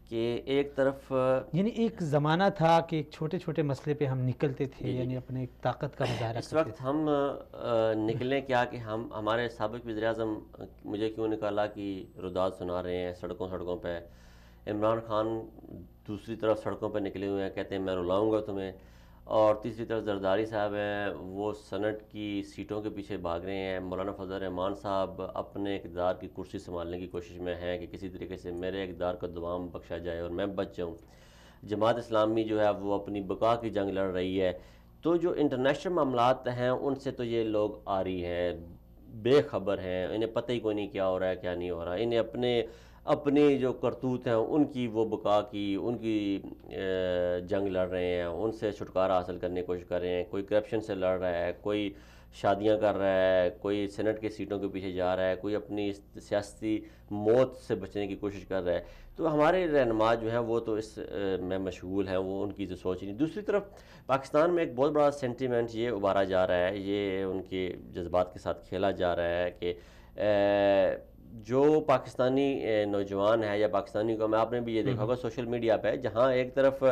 کہ ایک طرف یعنی ایک زمانہ تھا کہ ایک چھوٹے چھوٹے مسئلے پہ ہم نکلتے تھے, یعنی اپنے ایک طاقت کا مظاہرہ کرتے تھے. اس وقت ہم نکلیں کیا کہ ہمارے سابق وزیر اعظم مجھے کیوں نکالا کہ روداد سنا رہے ہیں سڑکوں پہ, عمران خان دوسری طرف سڑکوں پہ نکلے ہوئے ہیں, کہتے ہیں میں رلاؤں گا تمہیں, اور تیسری طرف زرداری صاحب ہیں وہ سینٹ کی سیٹوں کے پیچھے بھاگ رہے ہیں, مولانا فضل الرحمان صاحب اپنے اقتدار کی کرسی سنبھالنے کی کوشش میں ہیں کہ کسی طریقے سے میرے اقتدار کو دوام بخشا جائے اور میں بچ جاؤں. جماعت اسلامی جو ہے وہ اپنی بقا کی جنگ لڑ رہی ہے. تو جو انٹرنیشنل معاملات ہیں ان سے تو یہ لوگ آ رہی ہیں, بے خبر ہیں, انہیں پتہ ہی کوئی نہیں کیا ہو رہا ہے کیا نہیں ہو رہا. انہیں اپنے جو کرتوت ہیں ان کی وہ بقا کی ان کی جنگ لڑ رہے ہیں, ان سے چھٹکارا حاصل کرنے کی کوشش کر رہے ہیں. کوئی کرپشن سے لڑ رہا ہے, کوئی شادیاں کر رہا ہے, کوئی سینٹ کے سیٹوں کے پیچھے جا رہا ہے, کوئی اپنی سیاسی موت سے بچنے کی کوشش کر رہا ہے. تو ہمارے رہنما جو ہیں وہ تو اس میں مشغول ہیں, وہ ان کی جو سوچ نہیں. دوسری طرف پاکستان میں ایک بہت بڑا سینٹیمنٹ یہ ابھارا جا رہا ہے, یہ ان کے جذبات کے ساتھ کھیلا جا رہا ہے کہ جو پاکستانی نوجوان ہے یا پاکستانی قوم ہے، آپ نے بھی یہ دیکھا ہوگا سوشل میڈیا پہ، جہاں ایک طرف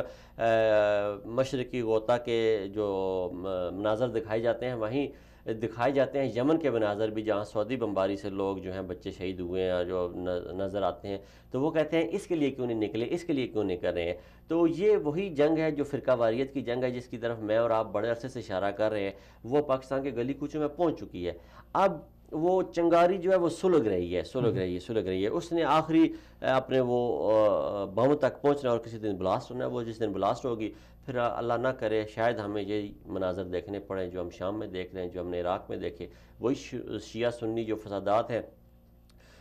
مشرقی غوطہ کے جو مناظر دکھائے جاتے ہیں، وہیں دکھائے جاتے ہیں یمن کے مناظر بھی، جہاں سعودی بمباری سے لوگ جو ہیں بچے شہید ہوئے ہیں جو نظر آتے ہیں، تو وہ کہتے ہیں اس کے لیے کیوں نہیں نکلے، اس کے لیے کیوں نہیں کر رہے ہیں. تو یہ وہی جنگ ہے جو فرقہ واریت کی جنگ ہے، جس کی طرف میں اور آپ بڑے عرصے سے اشارہ کر رہے ہیں. وہ پاکستان کے گلی کوچوں میں پہنچ چکی ہے. اب وہ چنگاری جو ہے وہ سلگ رہی ہے. اس نے آخری اپنے وہ بم تک پہنچنا، اور کسی دن بلاسٹ ہونا ہے. وہ جس دن بلاسٹ ہوگی پھر اللہ نہ کرے شاید ہمیں یہ مناظر دیکھنے پڑیں جو ہم شام میں دیکھ رہے ہیں، جو ہم نے عراق میں دیکھے. وہی شیعہ سنی جو فسادات ہیں،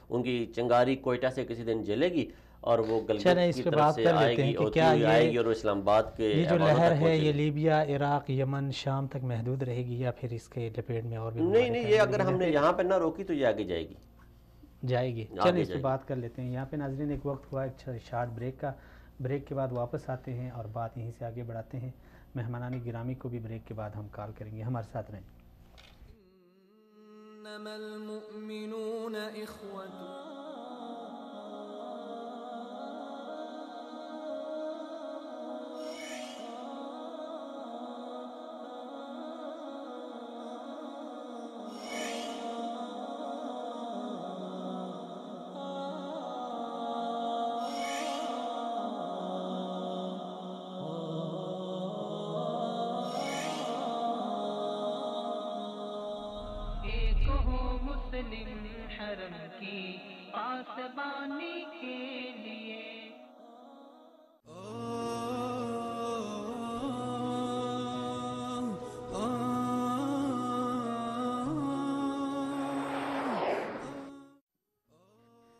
ان کی چنگاری کوئٹہ سے کسی دن جلے گی، اور وہ گلگت کی طرف سے آئے گی، آئے گی، اور اسلام آباد کے یہ جو لہر ہے یہ لیبیا، عراق، یمن، شام تک محدود رہے گی یا پھر اس کے لپیٹ میں اور بھی؟ نہیں، یہ اگر ہم نے یہاں پہ نہ روکی تو یہ آگے جائے گی. چلیے اس پہ بات کر لیتے ہیں. یہاں پہ ناظرین ایک وقت ہوا ایک شارٹ بریک کا. بریک کے بعد واپس آتے ہیں اور بات یہیں سے آگے بڑھاتے ہیں. مہمانان گرامی کو بھی بریک کے بعد ہم کال کریں گے. ہمارے ساتھ رہیں. انما المؤمنون اخوة. حرم کی پاسبانی کے لیے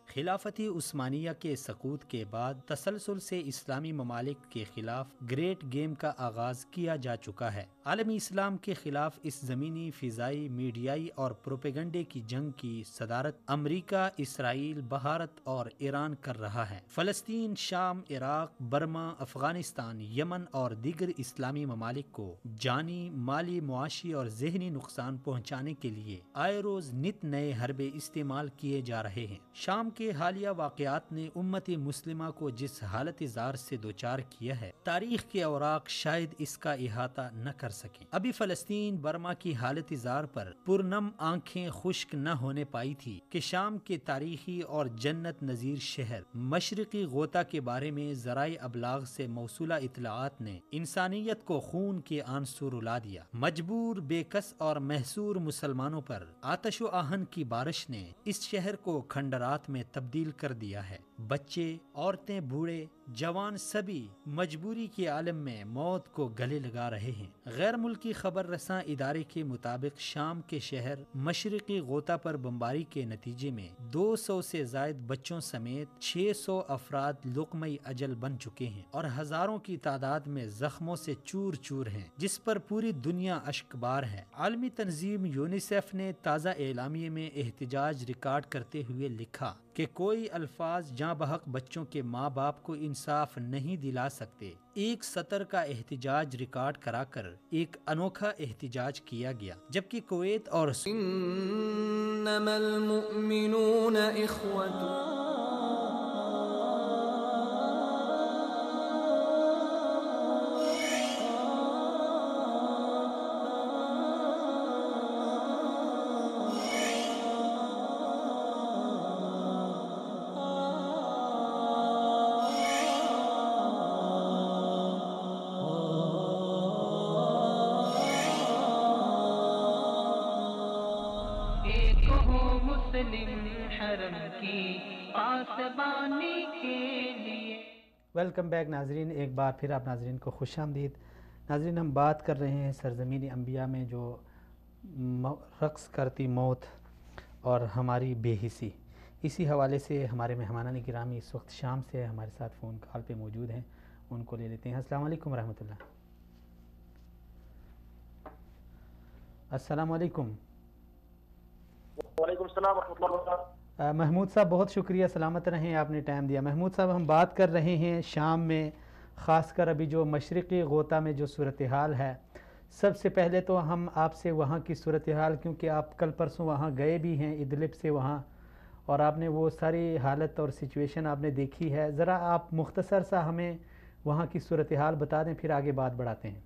خلافتی عثمانیہ کے سقوط کے بعد تسلسل سے اسلامی ممالک کے خلاف گریٹ گیم کا آغاز کیا جا چکا ہے. عالمی اسلام کے خلاف اس زمینی، فضائی، میڈیائی اور پروپیگنڈے کی جنگ کی صدارت امریکہ، اسرائیل، بھارت اور ایران کر رہا ہے. فلسطین، شام، عراق، برما، افغانستان، یمن اور دیگر اسلامی ممالک کو جانی، مالی، معاشی اور ذہنی نقصان پہنچانے کے لیے آئے روز نت نئے حربے استعمال کیے جا رہے ہیں. شام کے حالیہ واقعات نے امت مسلمہ کو جس حالت زار سے دوچار کیا ہے، تاریخ کے اوراق شاید اس کا احاطہ نہ کر سکیں. ابھی فلسطین، برما کی حالت زار پر پرنم آنکھیں خشک نہ ہونے پائی تھی کہ شام کے تاریخی اور جنت نظیر شہر مشرقی غوطہ کے بارے میں ذرائع ابلاغ سے موصولہ اطلاعات نے انسانیت کو خون کے آنسو رلا دیا. مجبور، بے کس اور محصور مسلمانوں پر آتش و آہن کی بارش نے اس شہر کو کھنڈرات میں تبدیل کر دیا ہے. بچے، عورتیں، بوڑھے، جوان سبھی مجبوری کے عالم میں موت کو گلے لگا رہے ہیں. غیر ملکی خبر رساں ادارے کے مطابق شام کے شہر مشرقی غوطہ پر بمباری کے نتیجے میں 200 سے زائد بچوں سمیت 600 افراد لقمہ اجل بن چکے ہیں اور ہزاروں کی تعداد میں زخموں سے چور چور ہیں، جس پر پوری دنیا اشکبار ہے. عالمی تنظیم یونیسیف نے تازہ اعلامیے میں احتجاج ریکارڈ کرتے ہوئے لکھا کہ کوئی الفاظ جاں بحق بچوں کے ماں باپ کو انصاف نہیں دلا سکتے. ایک سطر کا احتجاج ریکارڈ کرا کر ایک انوکھا احتجاج کیا گیا، جبکہ کویت اور انما المؤمنون اخوة. حرم کی پاسبانی کے لیے. ویلکم بیک ناظرین، ایک بار پھر آپ ناظرین کو خوش آمدید. ناظرین، ہم بات کر رہے ہیں سرزمین انبیاء میں جو رقص کرتی موت اور ہماری بے حسی. اسی حوالے سے ہمارے مہمانان گرامی اس وقت شام سے ہمارے ساتھ فون کال پہ موجود ہیں، ان کو لے لیتے ہیں. السلام علیکم ورحمۃ اللہ. السلام علیکم. وعلیکم السلام ورحمۃ اللہ وبرکاتہ. محمود صاحب بہت شکریہ، سلامت رہیں، آپ نے ٹائم دیا. محمود صاحب، ہم بات کر رہے ہیں شام میں، خاص کر ابھی جو مشرقی غوطہ میں جو صورتحال ہے، سب سے پہلے تو ہم آپ سے وہاں کی صورتحال، کیونکہ آپ کل پرسوں وہاں گئے بھی ہیں ادلب سے وہاں، اور آپ نے وہ ساری حالت اور سچویشن آپ نے دیکھی ہے، ذرا آپ مختصر سا ہمیں وہاں کی صورتحال بتا دیں، پھر آگے بات بڑھاتے ہیں۔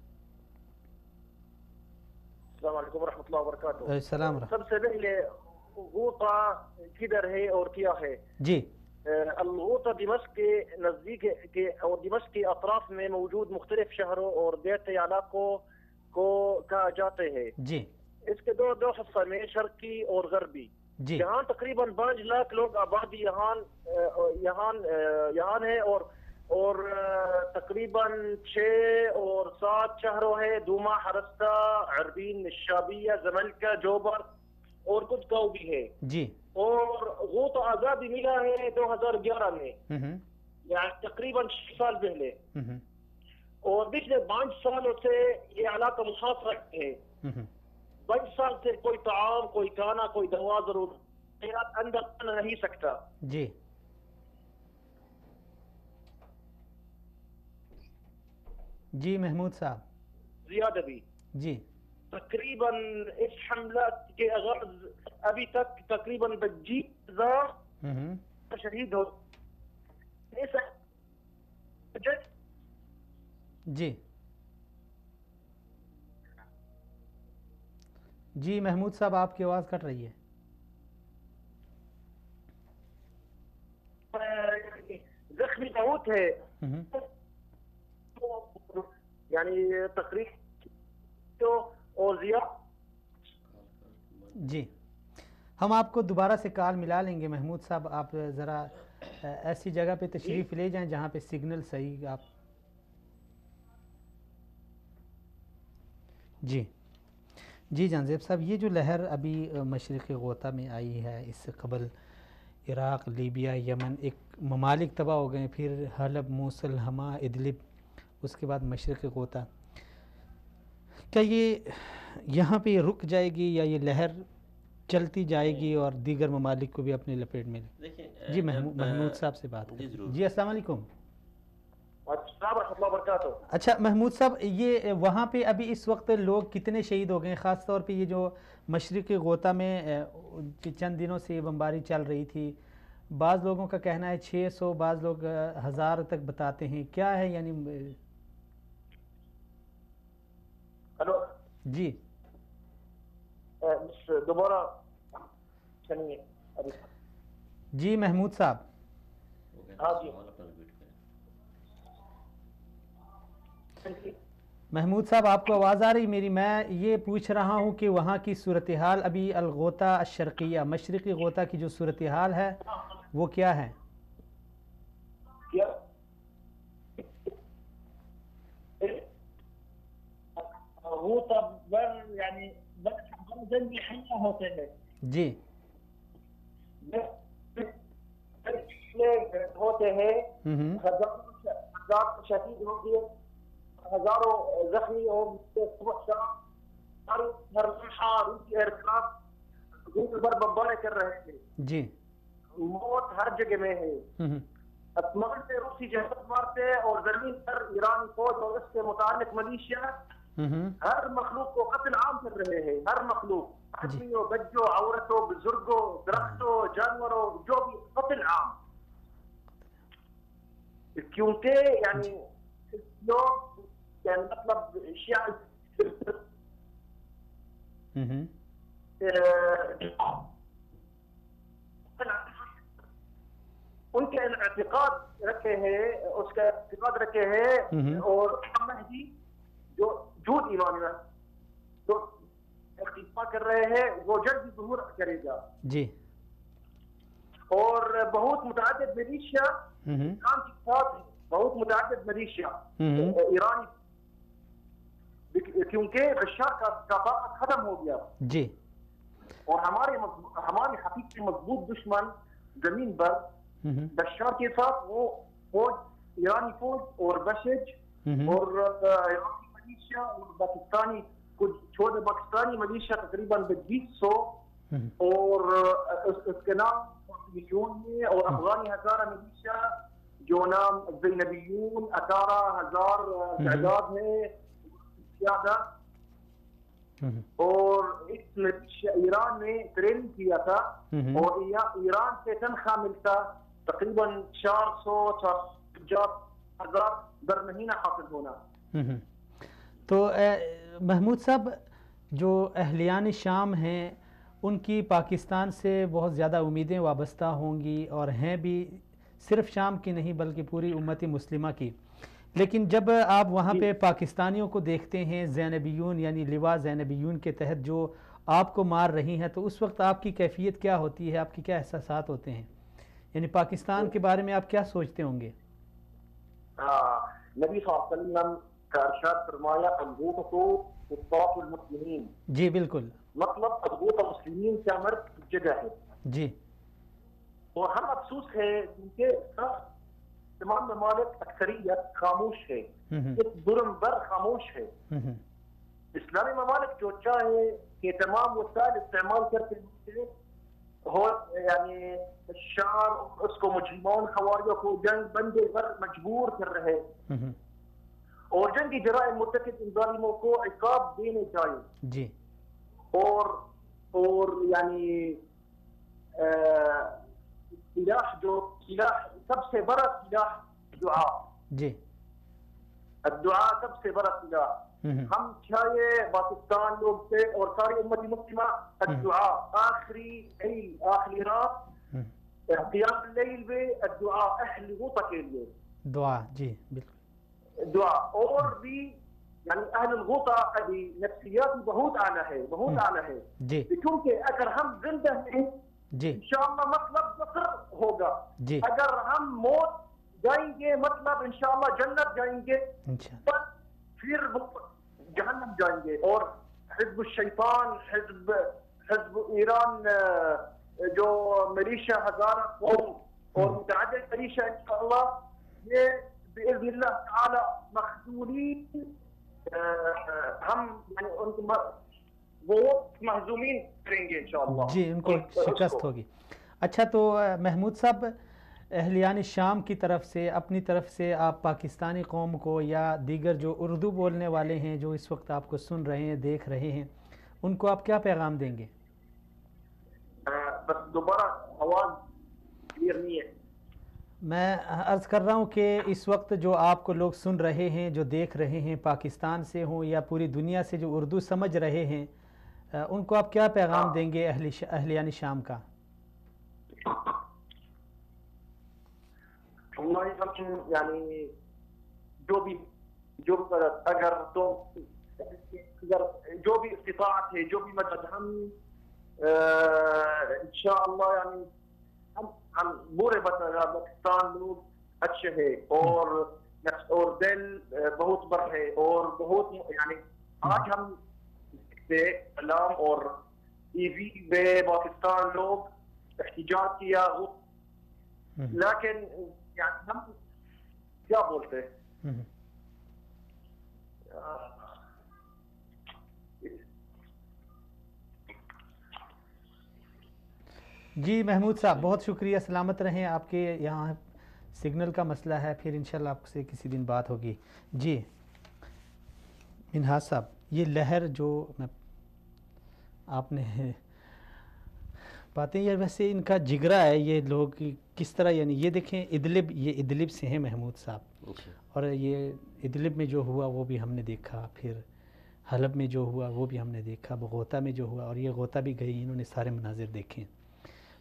السلام علیکم ورحمۃ اللہ وبرکاتہ۔ السلام ورحمۃ سب سے پہلے غوطہ کدھر ہے اور کیا ہے؟ جی الغوطہ دمشق کے نزدیک کے اور دمشق کے اطراف میں موجود مختلف شہروں اور دیہی علاقوں کو کہا جاتے ہیں۔ جی اس کے دو حصہ میں، شرقی اور غربی۔ جی یہاں تقریباً 5 لاکھ لوگ آبادی یہاں ہے، اور تقریباً 6 اور 7 شہروں ہے: دوما، حرستہ، عربین، نشابیہ، زملکا، جوبر اور کچھ گاؤں بھی ہے۔ جی اور غوطہ آزادی ملا ہے 2011 میں، یعنی تقریباً 6 سال پہلے، اور پچھلے 5 سالوں سے یہ علاقہ محاصرہ ہے۔ 5 سال سے کوئی طعام، کوئی کھانا، کوئی دوا ضرور اندر نہیں سکتا۔ جی جی محمود صاحب زیادہ بھی جی تقریباً اس حملہ کے آغاز ابھی تک تقریباً 25,000 شہید ہو۔ جی جی محمود صاحب آپ کی آواز کٹ رہی ہے۔ زخمی بہت ہے، یعنی تقریباً تو اور زیادہ۔ جی ہم آپ کو دوبارہ سے کال ملا لیں گے محمود صاحب، آپ ذرا ایسی جگہ پہ تشریف لے جائیں جہاں پہ سگنل صحیح آپ۔ جی جی جانزیب صاحب، یہ جو لہر ابھی مشرق غوطہ میں آئی ہے، اس سے قبل عراق، لیبیا، یمن ایک ممالک تباہ ہو گئے، پھر حلب، موصل، حما، ادلب، اس کے بعد مشرق غوطہ، کیا یہ یہاں پہ رک جائے گی یا یہ لہر چلتی جائے گی اور دیگر ممالک کو بھی اپنے لپیٹ میں لے؟ جی محمود صاحب سے بات کریں۔ جی السلام علیکم۔ السلام ورحمۃ اللہ وبرکاتہ۔ اچھا محمود صاحب، یہ وہاں پہ ابھی اس وقت لوگ کتنے شہید ہو گئے، خاص طور پہ یہ جو مشرقی غوطہ میں چند دنوں سے یہ بمباری چل رہی تھی؟ بعض لوگوں کا کہنا ہے 600، بعض لوگ 1000 تک بتاتے ہیں، کیا ہے یعنی؟ ہلو جی دوبارہ سنیے ابھی۔ جی محمود صاحب۔ ہاں جی محمود صاحب آپ کو آواز آ رہی میری؟ میں یہ پوچھ رہا ہوں کہ وہاں کی صورتحال ابھی الغوطہ الشرقیہ، مشرقی غوطہ کی جو صورتحال ہے وہ کیا ہے؟ غوطہ یعنی جنگی حملہ ہوتے ہیں۔ جی ہوتے ہیں، ہزاروں شہید ہو گئے، ہزاروں زخمی ہو گئے، بمبارے کر رہے تھے۔ جی موت ہر جگہ میں ہے، آسمان سے روسی جہاز مارتے اور زمین پر ایرانی فوج اور اس سے متعلق ملیشیا ہر مخلوق کو قتل عام کر رہے ہیں۔ ہر مخلوق، آدمیوں، بچوں، عورتوں، بزرگوں، درختوں، جانوروں، جو بھی قتل عام، کیونکہ یعنی لوگ یعنی مطلب شیعہ ان کے اعتقاد رکھے ہیں، اس کا اعتقاد رکھے ہیں، اور مہدی جو جھوٹ ایمان میں جو اختفا کر رہے ہیں وہ جلد ظہور کرے گا۔ جی اور بہت متعدد ملیشیا اسلام کے ساتھ، بہت متعدد ملیشیا ایرانی، کیونکہ بشار کا وقت ختم ہو گیا۔ جی اور ہمارے حقیقی مضبوط دشمن زمین پر بشار کے ساتھ وہ فوج، ایرانی فوج اور بشج اور عراقی ملیشیا اور پاکستانی، کچھ چھوٹے پاکستانی ملیشیا تقریباً 200 اور اس کے نام میں، اور افغانی ہزارہ ملیشیا جو نام زینبیون 18,000 تعداد ہے زیادہ، اور اس نتیجے ایران نے ٹرین کیا تھا اور ایران سے تنخواہ ملتا تقریباً 400,000 در مہینہ حاصل ہونا. تو محمود صاحب جو اہلیان شام ہیں ان کی پاکستان سے بہت زیادہ امیدیں وابستہ ہوں گی اور ہیں بھی، صرف شام کی نہیں بلکہ پوری امت مسلمہ کی. لیکن جب آپ وہاں پہ پاکستانیوں کو دیکھتے ہیں زینبیون یعنی لواء زینبیون کے تحت جو آپ کو مار رہی ہیں، تو اس وقت آپ کی کیفیت کیا ہوتی ہے، آپ کی کیا احساسات ہوتے ہیں؟ یعنی پاکستان کے بارے میں آپ کیا سوچتے ہوں گے؟ نبی صلی اللہ علیہ وسلم کا ارشاد فرمایا الغوطہ قطاف المسلمین. جی بالکل، مطلب الغوطہ مسلمین کا مرد جگہ ہے. جی. اور ہم افسوس ہے کیونکہ تمام ممالک اکثریت خاموش ہے، اس جرم پر خاموش ہے. اسلامی ممالک جو چاہے کہ تمام وسائل استعمال کرتے ہیں اور یعنی شام اس کو مجرمان حواریوں کو جنگ بندے پر مجبور کر رہے اور جنگی جرائم مرتکب ان ظالموں کو عقاب دینے چاہیے. جی. اور یعنی سلاح سب سے بڑا سلاح دعا. جی. الدعاء سب سے بڑا سلاح. ہم چاہیے پاکستان لوگ سے اور ساری امت مسلمہ الدعاء آخری رات قیام اللیل میں الدعاء اہل غوطہ کے لیے دعا. جی بالکل دعا. اور بھی یعنی اہل الغوطہ ابھی نفسیات بہت اعلیٰ ہے جی. کیونکہ اگر ہم زندہ ہیں جی انشاءاللہ مطلب ظفر ہوگا. جی. اگر ہم موت جائیں گے مطلب انشاءاللہ جنت جائیں گے، پھر جہنم جائیں گے. اور حزب الشیطان، حزب ایران جو ملیشیا ہزارہ قوم اور متعدد ملیشیا انشاءاللہ یہ باذن اللہ تعالی مخذولین، ہم یعنی ان کو وہ مہزومین کریں گے انشاءاللہ. جی ان کو شکست ہوگی. اچھا تو محمود صاحب اہلیان شام کی طرف سے اپنی طرف سے آپ پاکستانی قوم کو یا دیگر جو اردو بولنے والے ہیں جو اس وقت آپ کو سن رہے ہیں دیکھ رہے ہیں ان کو آپ کیا پیغام دیں گے؟ بس دوبارہ آواز کلیئر نہیں ہے. میں عرض کر رہا ہوں کہ اس وقت جو آپ کو لوگ سن رہے ہیں جو دیکھ رہے ہیں پاکستان سے ہوں یا پوری دنیا سے جو اردو سمجھ رہے ہیں ان کو آپ کیا پیغام دیں گے اہلیان شام کا؟ یعنی جو بھی اگر تو جو بھی استطاعت ہے جو بھی مدد ہم انشاءاللہ یعنی ہم بورے پاکستان لوگ اچھے ہیں اور دل بہت بڑا ہے اور بہت یعنی آج ہم اعلام اور ٹی وی میں پاکستان لوگ احتجاج کیا لیکن یعنی ہم کیا بولتے ہیں جی محمود صاحب بہت شکریہ، سلامت رہیں. آپ کے یہاں سگنل کا مسئلہ ہے، پھر انشاءاللہ آپ سے کسی دن بات ہوگی. جی منہاج صاحب یہ لہر جو آپ نے باتیں، یہ ویسے ان کا جگرا ہے یہ لوگ کس طرح، یعنی یہ دیکھیں ادلب، یہ ادلب سے ہیں محمود صاحب، اور یہ ادلب میں جو ہوا وہ بھی ہم نے دیکھا، پھر حلب میں جو ہوا وہ بھی ہم نے دیکھا، غوطہ میں جو ہوا، اور یہ غوطہ بھی گئی، انہوں نے سارے مناظر دیکھے.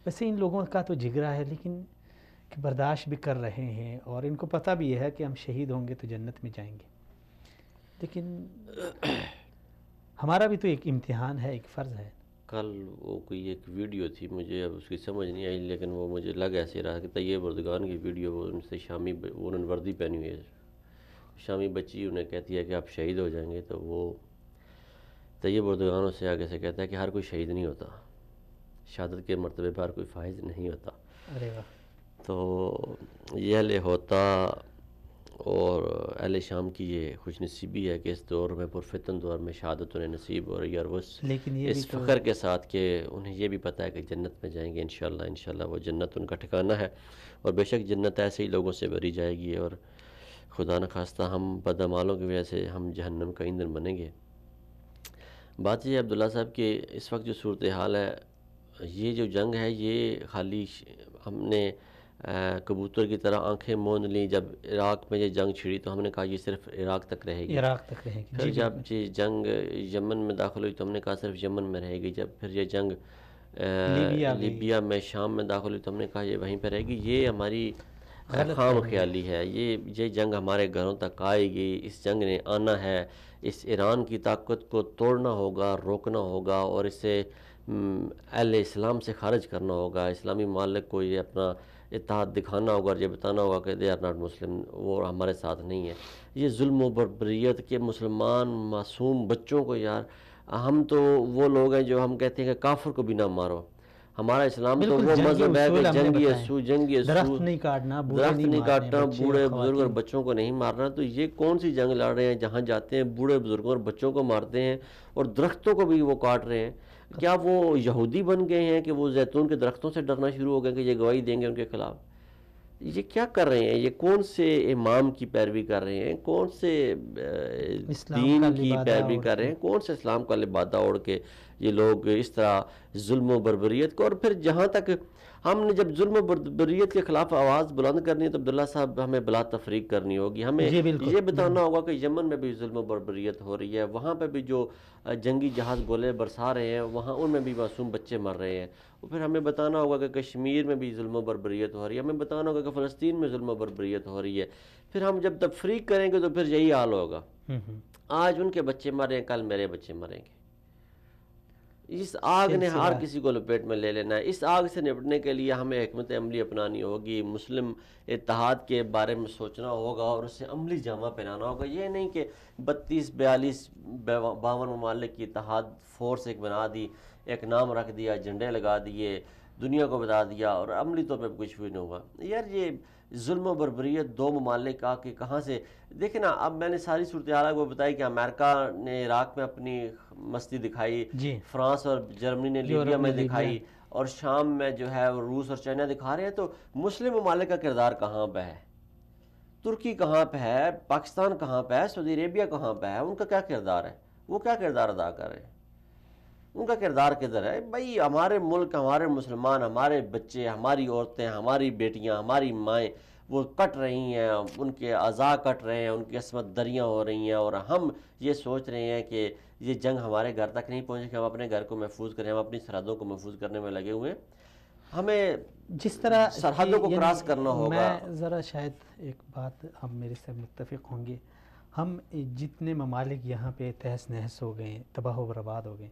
ویسے ان لوگوں کا تو جگرا ہے لیکن کہ برداشت بھی کر رہے ہیں اور ان کو پتہ بھی ہے کہ ہم شہید ہوں گے تو جنت میں جائیں گے. لیکن ہمارا بھی تو ایک امتحان ہے، ایک فرض ہے. کل وہ کوئی ایک ویڈیو تھی، مجھے اب اس کی سمجھ نہیں آئی لیکن وہ مجھے لگ ایسے رہا کہ طیب اردگان کی ویڈیو، وہ ان سے شامی انہوں نے وردی پہنی ہوئی ہے، شامی بچی انہیں کہتی ہے کہ آپ شہید ہو جائیں گے، تو وہ طیب اردگانوں سے آگے سے کہتا ہے کہ ہر کوئی شہید نہیں ہوتا، شہادت کے مرتبے پر کوئی فائز نہیں ہوتا. ارے واہ. تو یہ اہل ہوتا اور اہل شام کی یہ خوش نصیبی ہے کہ اس دور میں پرفتن دور میں شہادت انہیں نصیب ہو رہی ہے، اور وہ اس فخر کے ساتھ کہ انہیں یہ بھی پتہ ہے کہ جنت میں جائیں گے انشاءاللہ وہ جنت ان کا ٹھکانہ ہے. اور بے شک جنت ایسے ہی لوگوں سے بھری جائے گی، اور خدا نخواستہ ہم بدعمالوں کی وجہ سے ہم جہنم کا ایندھن بنیں گے. بات یہ ہے عبداللہ صاحب کہ اس وقت جو صورتحال ہے، یہ جو جنگ ہے یہ خالی ہم نے کبوتر کی طرح آنکھیں موند لیں. جب عراق میں یہ جنگ چھڑی تو ہم نے کہا یہ صرف عراق تک رہے گی. پھر جب یہ جنگ یمن میں داخل ہوئی تو ہم نے کہا صرف یمن میں رہے گی. جب پھر یہ جنگ لیبیا میں شام میں داخل ہوئی تو ہم نے کہا یہ وہیں پہ رہے گی. یہ ہماری خام خیالی ہے. یہ جنگ ہمارے گھروں تک آئے گی. اس جنگ نے آنا ہے. اس ایران کی طاقت کو توڑنا ہوگا، روکنا ہوگا اور اسے اہل اسلام سے خارج کرنا ہوگا. اسلامی ممالک کو یہ اپنا اتحاد دکھانا ہوگا اور یہ بتانا ہوگا کہ دے آر ناٹ مسلم، وہ ہمارے ساتھ نہیں ہے. یہ ظلم و بربریت کے مسلمان معصوم بچوں کو، یار ہم تو وہ لوگ ہیں جو ہم کہتے ہیں کہ کافر کو بھی نہ مارو. ہمارا اسلام تو وہ مذہب ہے کہ جنگی اصول، درخت نہیں کاٹنا، بوڑھے بزرگ اور بچوں کو نہیں مارنا. تو یہ کون سی جنگ لڑ رہے ہیں جہاں جاتے ہیں بوڑھے بزرگوں اور بچوں کو مارتے ہیں اور درختوں کو بھی وہ کاٹ رہے ہیں؟ کیا وہ یہودی بن گئے ہیں کہ وہ زیتون کے درختوں سے ڈرنا شروع ہو گئے کہ یہ گواہی دیں گے ان کے خلاف؟ یہ کیا کر رہے ہیں؟ یہ کون سے امام کی پیروی کر رہے ہیں؟ کون سے دین کی پیروی کر رہے ہیں؟ کون سے اسلام کا لبادہ اوڑھ کے یہ لوگ اس طرح ظلم و بربریت کو؟ اور پھر جہاں تک ہم نے جب ظلم و بربریت کے خلاف آواز بلند کرنی ہے تو عبداللہ صاحب ہمیں بلا تفریق کرنی ہوگی. ہمیں یہ بتانا ہوگا کہ یمن میں بھی ظلم و بربریت ہو رہی ہے، وہاں پہ بھی جو جنگی جہاز گولے برسا رہے ہیں وہاں ان میں بھی معصوم بچے مر رہے ہیں. پھر ہمیں بتانا ہوگا کہ کشمیر میں بھی ظلم و بربریت ہو رہی ہے. ہمیں بتانا ہوگا کہ فلسطین میں ظلم و بربریت ہو رہی ہے. پھر ہم جب تفریق کریں گے تو پھر یہی حال ہوگا. آج ان کے بچے مرے ہیں، کل میرے بچے مریں گے. اس آگ نے ہر کسی کو لپیٹ میں لے لینا ہے. اس آگ سے نپٹنے کے لیے ہمیں حکمت عملی اپنانی ہوگی، مسلم اتحاد کے بارے میں سوچنا ہوگا اور اسے عملی جامہ پہنانا ہوگا. یہ نہیں کہ 32 42 52 ممالک کی اتحاد فورس ایک بنا دی، ایک نام رکھ دیا، جھنڈے لگا دیے، دنیا کو بتا دیا اور عملی طور پہ کچھ بھی نہیں ہوا. یار یہ ظلم و بربریت دو ممالک آ کے کہاں سے دیکھیں نا. اب میں نے ساری صورتحال کو بتائی کہ امریکہ نے عراق میں اپنی مستی دکھائی، فرانس اور جرمنی نے لیبیا میں دکھائی، اور شام میں جو ہے روس اور چائنا دکھا رہے ہیں. تو مسلم ممالک کا کردار کہاں پہ ہے؟ ترکی کہاں پہ ہے؟ پاکستان کہاں پہ ہے؟ سعودی عربیہ کہاں پہ ہے؟ ان کا کیا کردار ہے؟ وہ کیا کردار ادا کر رہے ہیں؟ ان کا کردار کدھر ہے؟ بھائی ہمارے ملک، ہمارے مسلمان، ہمارے بچے، ہماری عورتیں، ہماری بیٹیاں، ہماری مائیں وہ کٹ رہی ہیں، ان کے اعضاء کٹ رہے ہیں، ان کی عصمت دریاں ہو رہی ہیں، اور ہم یہ سوچ رہے ہیں کہ یہ جنگ ہمارے گھر تک نہیں پہنچے کہ ہم اپنے گھر کو محفوظ کریں. ہم اپنی سرحدوں کو محفوظ کرنے میں لگے ہوئے ہیں. ہمیں جس طرح سرحدوں کو کراس کرنا ہوگا. میں ذرا شاید ایک بات ہم میرے سے متفق ہوں گے. ہم جتنے ممالک یہاں پہ تہس نہس ہو گئے، تباہ و برباد ہو گئے،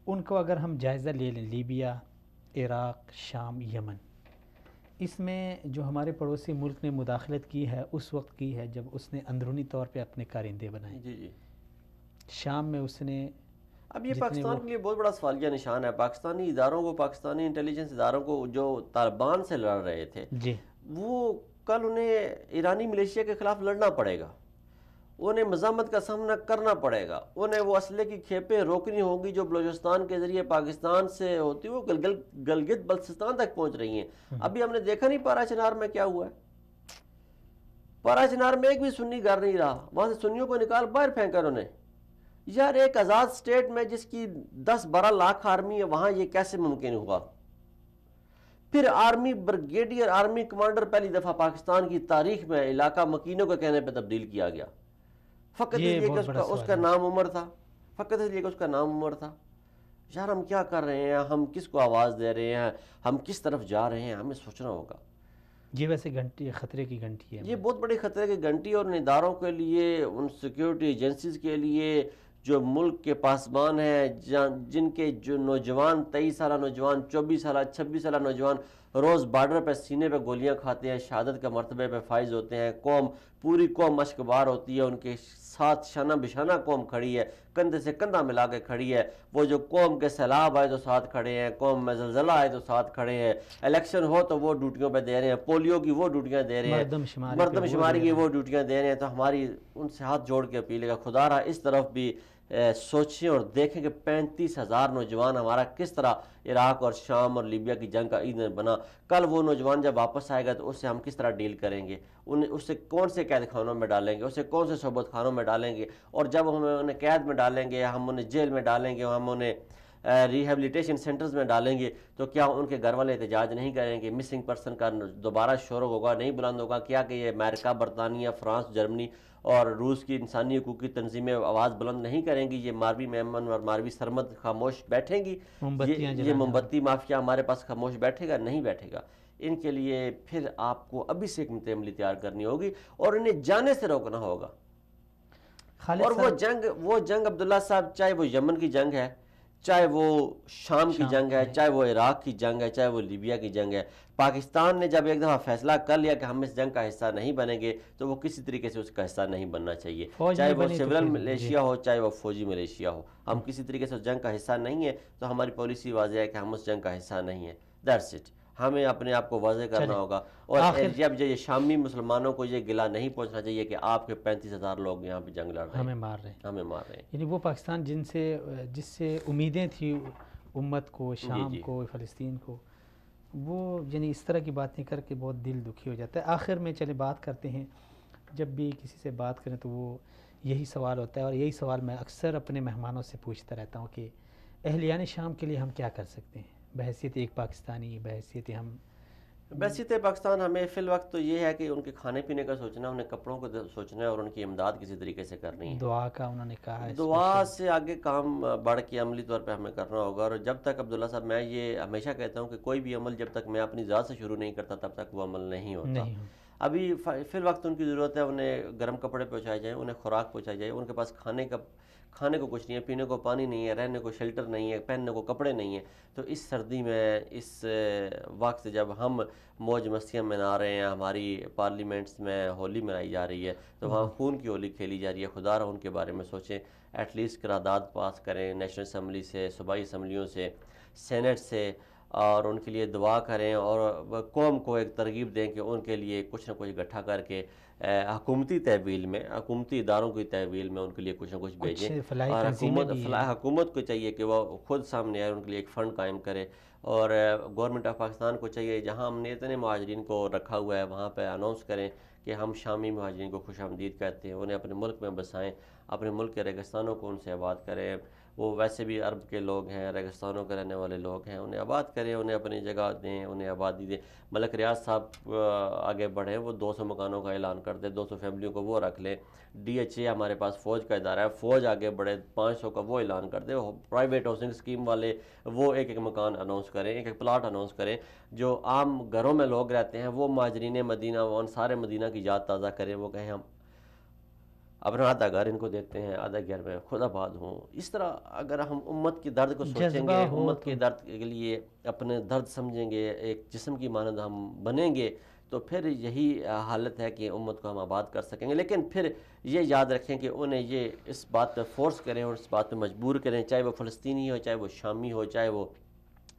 ان کو اگر ہم جائزہ لے لیں، لیبیا، عراق، شام، یمن، اس میں جو ہمارے پڑوسی ملک نے مداخلت کی ہے اس وقت کی ہے جب اس نے اندرونی طور پہ اپنے کارندے بنائے. جی شام میں اس نے، اب یہ پاکستان کے لیے بہت بڑا سوالیہ نشان ہے. پاکستانی اداروں کو، پاکستانی انٹیلیجنس اداروں کو جو طالبان سے لڑ رہے تھے وہ کل انہیں ایرانی ملیشیا کے خلاف لڑنا پڑے گا. انہیں مزاحمت کا سامنا کرنا پڑے گا. انہیں وہ اسلحے کی کھیپیں روکنی ہوں گی جو بلوچستان کے ذریعے پاکستان سے ہوتی وہ گلگت بلتستان تک پہنچ رہی ہیں. ابھی ہم نے دیکھا نہیں پارا چنار میں کیا ہوا ہے. پارا چنار میں ایک بھی سنی گھر نہیں رہا، وہاں سے سنیوں کو نکال باہر پھینکا انہوں نے. یار ایک آزاد سٹیٹ میں جس کی 10-12 لاکھ آرمی ہے وہاں یہ کیسے ممکن ہوا؟ پھر آرمی بریگیڈیئر، آرمی کمانڈر پہلی دفعہ پاکستان کی تاریخ میں علاقہ مکینوں کے کہنے پہ تبدیل کیا گیا، فقط اس لیے کہ اس کا نام عمر تھا. فقط اس لیے کہ اس کا نام عمر تھا. یار ہم کیا کر رہے ہیں؟ ہم کس کو آواز دے رہے ہیں؟ ہم کس طرف جا رہے ہیں؟ ہمیں سوچنا ہوگا. یہ ویسے گھنٹی خطرے کی گھنٹی ہے. یہ بہت بڑی خطرے کی گھنٹی، اور ان اداروں کے لیے، ان سیکیورٹی ایجنسیز کے لیے جو ملک کے پاسبان ہیں، جن کے جو نوجوان 23 سالہ نوجوان، 24 سالہ 26 سالہ نوجوان روز بارڈر پہ سینے پہ گولیاں کھاتے ہیں، شہادت کے مرتبے پہ فائز ہوتے ہیں. قوم، پوری قوم مشک بار ہوتی ہے، ان کے ساتھ شانہ بشانہ قوم کھڑی ہے، کندھے سے کندھا ملا کے کھڑی ہے. وہ جو قوم کے سیلاب آئے تو ساتھ کھڑے ہیں، قوم میں زلزلہ آئے تو ساتھ کھڑے ہیں، الیکشن ہو تو وہ ڈیوٹیوں پہ دے رہے ہیں، پولیو کی وہ ڈیوٹیاں دے رہے ہیں، مردم شماری کی وہ ڈیوٹیاں دے رہے ہیں. تو ہماری ان سے ہاتھ جوڑ کے اپیل ہے کہ خدا را اس طرف بھی سوچیں اور دیکھیں کہ 35,000 نوجوان ہمارا کس طرح عراق اور شام اور لیبیا کی جنگ کا ایندھن بنا. کل وہ نوجوان جب واپس آئے گا تو اس سے ہم کس طرح ڈیل کریں گے, اس سے کون سے قید خانوں میں ڈالیں گے, اسے کون سے صحبت خانوں میں ڈالیں گے, اور جب ہم انہیں قید میں ڈالیں گے, ہم انہیں جیل میں ڈالیں گے, ہم انہیں ریہیبلیٹیشن سینٹرز میں ڈالیں گے, تو کیا ان کے گھر والے احتجاج نہیں کریں گے؟ مسنگ پرسن کا دوبارہ شور ہوگا, نہیں بلند ہوگا کیا کہ یہ امریکہ, برطانیہ, فرانس, جرمنی اور روس کی انسانی حقوق کی تنظیمیں آواز بلند نہیں کریں گی؟ یہ ماروی میمن اور ماروی سرمد خاموش بیٹھیں گی؟ یہ موم بتی مافیا ہمارے پاس خاموش بیٹھے گا؟ نہیں بیٹھے گا. ان کے لیے پھر آپ کو ابھی سے حکمت عملی تیار کرنی ہوگی اور انہیں جانے سے روکنا ہوگا. اور وہ جنگ عبداللہ صاحب, چاہے وہ یمن کی جنگ ہے, چاہے وہ شام کی جنگ ہے, چاہے وہ عراق کی جنگ ہے, چاہے وہ لیبیا کی جنگ ہے, پاکستان نے جب ایک دفعہ فیصلہ کر لیا کہ ہم اس جنگ کا حصہ نہیں بنیں گے تو وہ کسی طریقے سے اس کا حصہ نہیں بننا چاہیے. چاہے وہ سول ملیشیا ہو, چاہے وہ فوجی ملیشیا ہو, ہم کسی طریقے سے اس جنگ کا حصہ نہیں ہے. تو ہماری پالیسی واضح ہے کہ ہم اس جنگ کا حصہ نہیں ہیں. That's it. ہمیں اپنے آپ کو واضح کرنا ہوگا. اور جب یہ شامی مسلمانوں کو یہ گلہ نہیں پہنچنا چاہیے کہ آپ کے 35,000 لوگ یہاں پہ جنگ لڑ رہے ہیں, ہمیں مار رہے ہیں. یعنی وہ پاکستان جس سے امیدیں تھی امت کو, شام کو, فلسطین کو, وہ یعنی اس طرح کی باتیں کر کے بہت دل دکھی ہو جاتا ہے. آخر میں چلے بات کرتے ہیں, جب بھی کسی سے بات کریں تو وہ یہی سوال ہوتا ہے, اور یہی سوال میں اکثر اپنے مہمانوں سے پوچھتا رہتا ہوں کہ اہلیان شام کے لیے ہم کیا کر سکتے ہیں بحیثیت ایک پاکستانی, بحیثیت پاکستان. ہمیں فی الوقت تو یہ ہے کہ ان کے کھانے پینے کا سوچنا, انہیں کپڑوں کو سوچنا ہے, اور ان کی امداد کسی طریقے سے کرنی ہے. دعا کا انہوں نے کہا ہے, دعا سے آگے کام بڑھ کے عملی طور پہ ہمیں کرنا ہوگا. اور جب تک عبداللہ صاحب, میں یہ ہمیشہ کہتا ہوں کہ کوئی بھی عمل جب تک میں اپنی ذات سے شروع نہیں کرتا تب تک وہ عمل نہیں ہوتا. ابھی فی الوقت ان کی ضرورت ہے, انہیں گرم کپڑے پہنچائے جائیں, انہیں خوراک پہنچائی جائے. ان کے پاس کھانے کو کچھ نہیں ہے, پینے کو پانی نہیں ہے, رہنے کو شیلٹر نہیں ہے, پہننے کو کپڑے نہیں ہیں. تو اس سردی میں, اس وقت جب ہم موج مستیاں منا رہے ہیں, ہماری پارلیمنٹس میں ہولی منائی جا رہی ہے, تو وہاں خون کی ہولی کھیلی جا رہی ہے. خدا رہا ان کے بارے میں سوچیں, ایٹ لیسٹ قرارداد پاس کریں نیشنل اسمبلی سے, صوبائی اسمبلیوں سے, سینٹ سے, اور ان کے لیے دعا کریں, اور قوم کو ایک ترغیب دیں کہ ان کے لیے کچھ نہ کچھ اکٹھا کر کے حکومتی تحویل میں, حکومتی اداروں کی تحویل میں ان کے لیے کچھ نہ کچھ بھیجیں. اور حکومت کو چاہیے کہ وہ خود سامنے آئے, ان کے لیے ایک فنڈ قائم کرے. اور گورنمنٹ آف پاکستان کو چاہیے جہاں ہم نے اتنے مہاجرین کو رکھا ہوا ہے وہاں پہ اناؤنس کریں کہ ہم شامی مہاجرین کو خوش آمدید کہتے ہیں, انہیں اپنے ملک میں بسائیں, اپنے ملک کے ریگستانوں کو ان سے آباد کریں. وہ ویسے بھی عرب کے لوگ ہیں, ریگستانوں کے رہنے والے لوگ ہیں, انہیں آباد کریں, انہیں اپنی جگہ دیں, انہیں آبادی دیں. ملک ریاض صاحب آگے بڑھیں, وہ 200 مکانوں کا اعلان کر دیں, 200 فیملیوں کو وہ رکھ لیں. DHA ہمارے پاس فوج کا ادارہ ہے, فوج آگے بڑھے, 500 کا وہ اعلان کر دیں. پرائیویٹ ہاؤسنگ اسکیم والے وہ ایک مکان اناؤنس کریں, ایک پلاٹ اناؤنس کریں. جو عام گھروں میں لوگ رہتے ہیں وہ مہاجرین مدینہ, وہ انصار مدینہ کی یاد تازہ کریں. وہ کہیں ہم اپنا آدھا گھر ان کو دیتے ہیں, آدھا گھر میں خود آباد ہوں. اس طرح اگر ہم امت کے درد کو سوچیں گے, امت کے درد کے لیے اپنے درد سمجھیں گے, ایک جسم کی مانند ہم بنیں گے, تو پھر یہی حالت ہے کہ امت کو ہم آباد کر سکیں گے. لیکن پھر یہ یاد رکھیں کہ انہیں یہ اس بات پہ فورس کریں اور اس بات پہ مجبور کریں, چاہے وہ فلسطینی ہو, چاہے وہ شامی ہو, چاہے وہ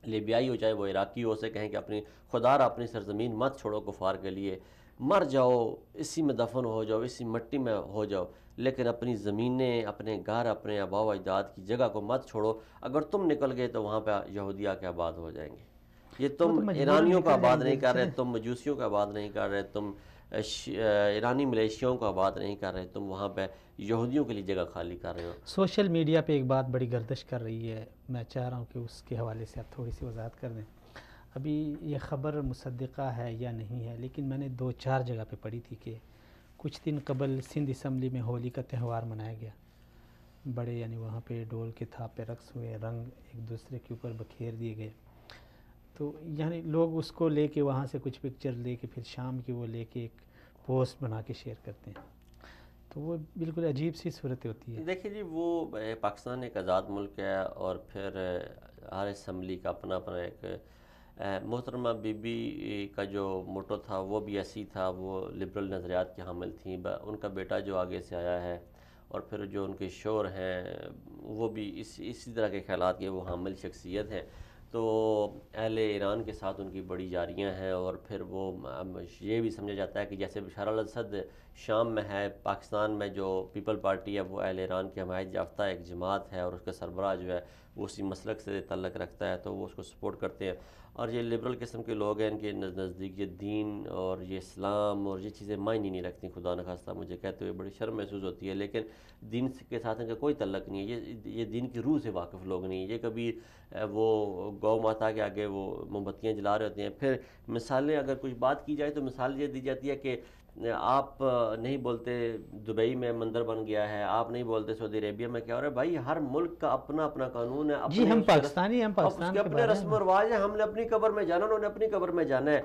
لیبیائی ہو, چاہے وہ عراقی ہو, سے کہیں کہ اپنی خدا را اپنی سرزمین مت چھوڑو کفار کے لیے, مر جاؤ, اسی میں دفن ہو جاؤ, اسی مٹی میں ہو جاؤ, لیکن اپنی زمینیں, اپنے گھر, اپنے آباء و اجداد کی جگہ کو مت چھوڑو. اگر تم نکل گئے تو وہاں پہ یہودیہ کے آباد ہو جائیں گے. یہ تم ایرانیوں کا آباد نہیں کر رہے, تم مجوسیوں کا آباد نہیں کر رہے, تم ایرانی ملیشیوں کو آباد نہیں کر رہے, تم وہاں پہ یہودیوں کے لیے جگہ خالی کر رہے ہو. سوشل میڈیا پہ ایک بات بڑی گردش کر رہی ہے, میں چاہ رہا ہوں کہ اس کے حوالے سے آپ تھوڑی سی وضاحت کر دیں. ابھی یہ خبر مصدقہ ہے یا نہیں ہے, لیکن میں نے 2-4 جگہ پہ پڑھی تھی کہ کچھ دن قبل سندھ اسمبلی میں ہولی کا تہوار منایا گیا. بڑے یعنی وہاں پہ ڈول کے تھاپ پہ رقص ہوئے, رنگ ایک دوسرے کے اوپر بکھیر دیے گئے. تو یعنی لوگ اس کو لے کے وہاں سے کچھ پکچر لے کے پھر شام کی وہ لے کے ایک پوسٹ بنا کے شیئر کرتے ہیں. تو وہ بالکل عجیب سی صورت ہوتی ہے. دیکھیں جی, وہ پاکستان ایک آزاد ملک ہے, اور پھر ہر اسمبلی کا اپنا اپنا ایک, محترمہ بی بی کا جو موٹو تھا وہ بھی ایسی تھا, وہ لبرل نظریات کی حامل تھیں. ان کا بیٹا جو آگے سے آیا ہے, اور پھر جو ان کے شور ہیں وہ بھی اسی طرح کے خیالات کے وہ حامل شخصیت ہیں. تو تو اہل ایران کے ساتھ ان کی بڑی جاریاں ہیں، اور پھر وہ یہ بھی سمجھا جاتا ہے کہ جیسے بشار الاسد شام میں ہے، پاکستان میں جو پیپل پارٹی ہے وہ اہل ایران کی حمایت یافتہ ایک جماعت ہے، اور اس کا سربراہ جو ہے وہ اسی مسلک سے تعلق رکھتا ہے، تو وہ اس کو سپورٹ کرتے ہیں. اور یہ لبرل قسم کے لوگ ہیں، ان کے نزدیک یہ دین اور یہ اسلام اور یہ چیزیں معنی نہیں رکھتی. خدا نخواستہ مجھے کہتے ہوئے بڑی شرم محسوس ہوتی ہے، لیکن دین کے ساتھ ان کا کوئی تعلق نہیں ہے. یہ دین کی روح سے واقف لوگ نہیں ہیں. یہ کبھی وہ گو ماتا کے آگے وہ موم بتیاں جلا رہے ہوتے ہیں. پھر مثالیں اگر کچھ بات کی جائے تو مثال یہ دی جاتی ہے کہ آپ نہیں بولتے دبئی میں مندر بن گیا ہے، آپ نہیں بولتے سعودی عربیہ میں کیا ہو رہا ہے. بھائی ہر ملک کا اپنا اپنا قانون ہے، جی ہم پاکستانی، ہم پاکستان کے اپنے رسم و رواج ہیں. ہم نے اپنی قبر میں جانا، انہوں نے اپنی قبر میں جانا ہے.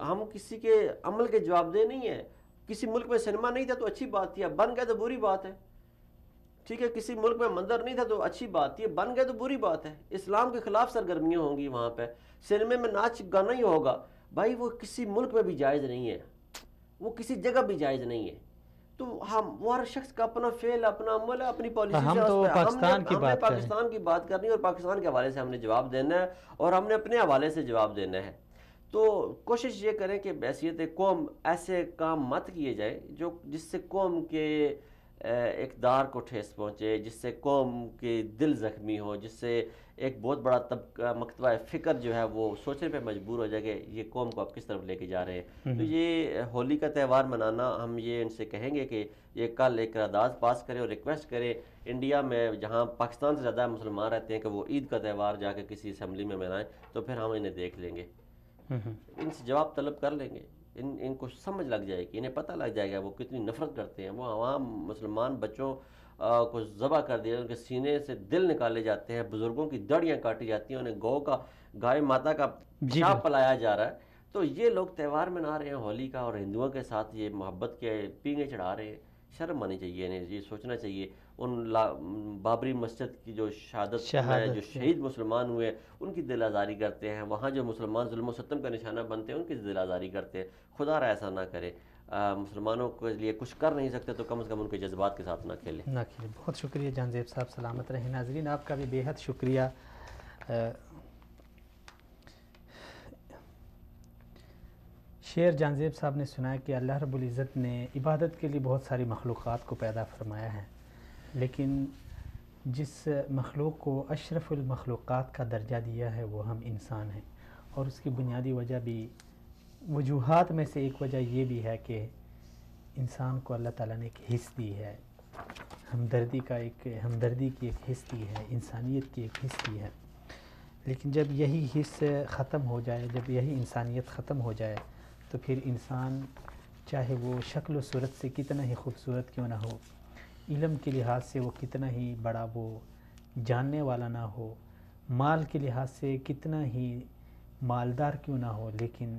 ہم کسی کے عمل کے جواب دہ نہیں ہیں. کسی ملک میں سنیما نہیں تھا تو اچھی بات تھی، اب بن گیا تو بری بات ہے. ٹھیک ہے، کسی ملک میں مندر نہیں تھا تو اچھی بات تھی، بن گیا تو بری بات ہے. اسلام کے خلاف سرگرمیاں ہوں گی وہاں پہ، سنیمے میں ناچ گانا ہی ہوگا. بھائی وہ کسی ملک میں بھی جائز نہیں ہے، وہ کسی جگہ بھی جائز نہیں ہے. تو وہ ہر شخص کا اپنا فعل، اپنا عمل ہے، اپنی پالیسی سے. ہم تو پاکستان کی بات پاکستان کی بات کرنی ہے اور پاکستان کے حوالے سے ہم نے جواب دینا ہے، اور ہم نے اپنے حوالے سے جواب دینا ہے. تو کوشش یہ کریں کہ بحیثیت قوم ایسے کام مت کیے جائیں جس سے قوم کے اقدار کو ٹھیس پہنچے، جس سے قوم کے دل زخمی ہو، جس سے ایک بہت بڑا طبقہ مکتبہ فکر جو ہے وہ سوچنے پہ مجبور ہو جائے کہ یہ قوم کو آپ کس طرف لے کے جا رہے ہیں. تو یہ ہولی کا تہوار منانا، ہم یہ ان سے کہیں گے کہ یہ کل ایک قرارداد پاس کرے اور ریکویسٹ کرے انڈیا میں جہاں پاکستان سے زیادہ مسلمان رہتے ہیں کہ وہ عید کا تہوار جا کے کسی اسمبلی میں منائیں. تو پھر ہم انہیں دیکھ لیں گے، ان سے جواب طلب کر لیں گے. ان کو سمجھ لگ جائے گی، انہیں پتہ لگ جائے گا وہ کتنی نفرت کرتے ہیں. وہ عوام مسلمان بچوں کو ذبح کر دیا، ان کے سینے سے دل نکالے جاتے ہیں، بزرگوں کی داڑیاں کاٹی جاتی ہیں، انہیں گائے ماتا کا پیشاب پلایا جا رہا ہے. تو یہ لوگ تہوار منا رہے ہیں ہولی کا، اور ہندوؤں کے ساتھ یہ محبت کے پینگے چڑھا رہے ہیں. شرم آنی چاہیے انہیں، یہ سوچنا چاہیے. ان بابری مسجد کی جو شہادت میں جو شہید مسلمان ہوئے ان کی دل آزاری کرتے ہیں، وہاں جو مسلمان ظلم و ستم کا نشانہ بنتے ہیں ان کی دل آزاری کرتے ہیں. خدا را ایسا نہ کرے. مسلمانوں کے لیے کچھ کر نہیں سکتے تو کم از کم ان کے جذبات کے ساتھ نہ کھیلیں. بہت شکریہ جان زیب صاحب، سلامت رہیں. ناظرین آپ کا بھی بے حد شکریہ. شعر جان زیب صاحب نے سنایا کہ اللہ رب العزت نے عبادت کے لیے بہت ساری مخلوقات کو پیدا فرمایا ہے، لیکن جس مخلوق کو اشرف المخلوقات کا درجہ دیا ہے وہ ہم انسان ہیں. اور اس کی بنیادی وجہ بھی، وجوہات میں سے ایک وجہ یہ بھی ہے کہ انسان کو اللہ تعالیٰ نے ایک حس دی ہے، ہمدردی کی ایک حس دی ہے، انسانیت کی ایک حس دی ہے. لیکن جب یہی حس ختم ہو جائے، جب یہی انسانیت ختم ہو جائے، تو پھر انسان چاہے وہ شکل و صورت سے کتنا ہی خوبصورت کیوں نہ ہو، علم کے لحاظ سے وہ کتنا ہی بڑا وہ جاننے والا نہ ہو، مال کے لحاظ سے کتنا ہی مالدار کیوں نہ ہو، لیکن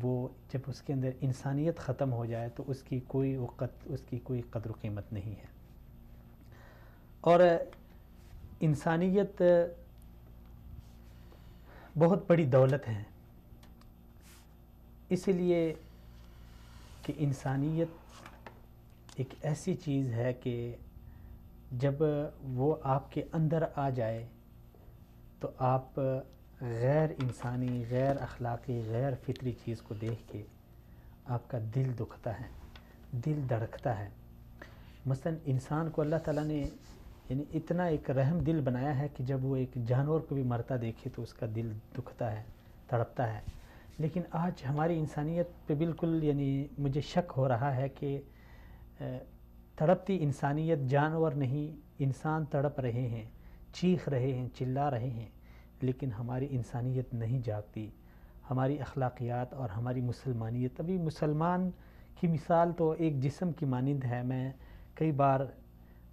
وہ جب اس کے اندر انسانیت ختم ہو جائے تو اس کی کوئی وقت، اس کی کوئی قدر و قیمت نہیں ہے. اور انسانیت بہت بڑی دولت ہے، اس لیے کہ انسانیت ایک ایسی چیز ہے کہ جب وہ آپ کے اندر آ جائے تو آپ غیر انسانی، غیر اخلاقی، غیر فطری چیز کو دیکھ کے آپ کا دل دکھتا ہے، دل دھڑکتا ہے. مثلا انسان کو اللہ تعالیٰ نے یعنی اتنا ایک رحم دل بنایا ہے کہ جب وہ ایک جانور کو بھی مرتا دیکھے تو اس کا دل دکھتا ہے، تڑپتا ہے. لیکن آج ہماری انسانیت پہ بالکل یعنی مجھے شک ہو رہا ہے کہ تڑپتی انسانیت جانور نہیں، انسان تڑپ رہے ہیں، چیخ رہے ہیں، چلا رہے ہیں، لیکن ہماری انسانیت نہیں جاگتی. ہماری اخلاقیات اور ہماری مسلمانیت، ابھی مسلمان کی مثال تو ایک جسم کی مانند ہے. میں کئی بار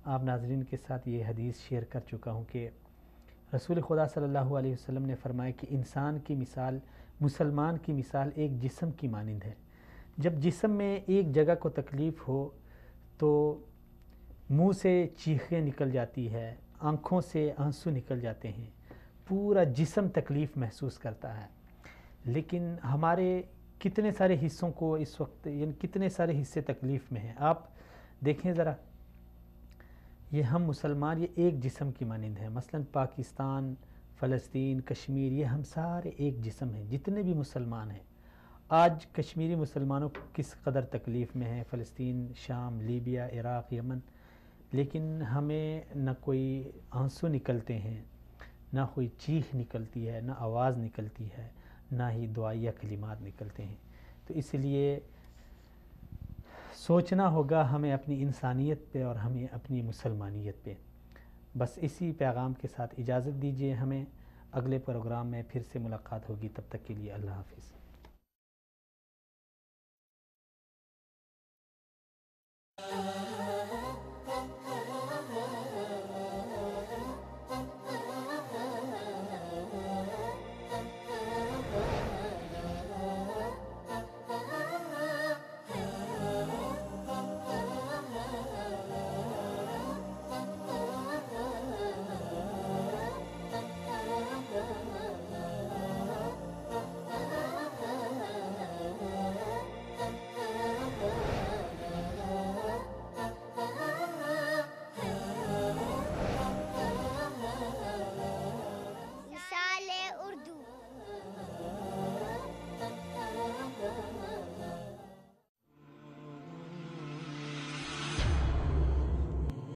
آپ ناظرین کے ساتھ یہ حدیث شیئر کر چکا ہوں کہ رسول خدا صلی اللہ علیہ وسلم نے فرمایا کہ انسان کی مثال، مسلمان کی مثال ایک جسم کی مانند ہے. جب جسم میں ایک جگہ کو تکلیف ہو تو منہ سے چیخیں نکل جاتی ہے، آنکھوں سے آنسو نکل جاتے ہیں، پورا جسم تکلیف محسوس کرتا ہے. لیکن ہمارے کتنے سارے حصوں کو اس وقت یعنی کتنے سارے حصے تکلیف میں ہیں. آپ دیکھیں ذرا، یہ ہم مسلمان یہ ایک جسم کی مانند ہیں. مثلا پاکستان، فلسطین، کشمیر، یہ ہم سارے ایک جسم ہیں، جتنے بھی مسلمان ہیں۔ آج کشمیری مسلمانوں کو کس قدر تکلیف میں ہیں، فلسطین، شام، لیبیا، عراق، یمن، لیکن ہمیں نہ کوئی آنسو نکلتے ہیں، نہ کوئی چیخ نکلتی ہے، نہ آواز نکلتی ہے، نہ ہی دعائیہ کلمات نکلتے ہیں۔ تو اس لیے سوچنا ہوگا ہمیں اپنی انسانیت پہ اور ہمیں اپنی مسلمانیت پہ۔ بس اسی پیغام کے ساتھ اجازت دیجیے ہمیں، اگلے پروگرام میں پھر سے ملاقات ہوگی، تب تک کے لیے اللہ حافظ۔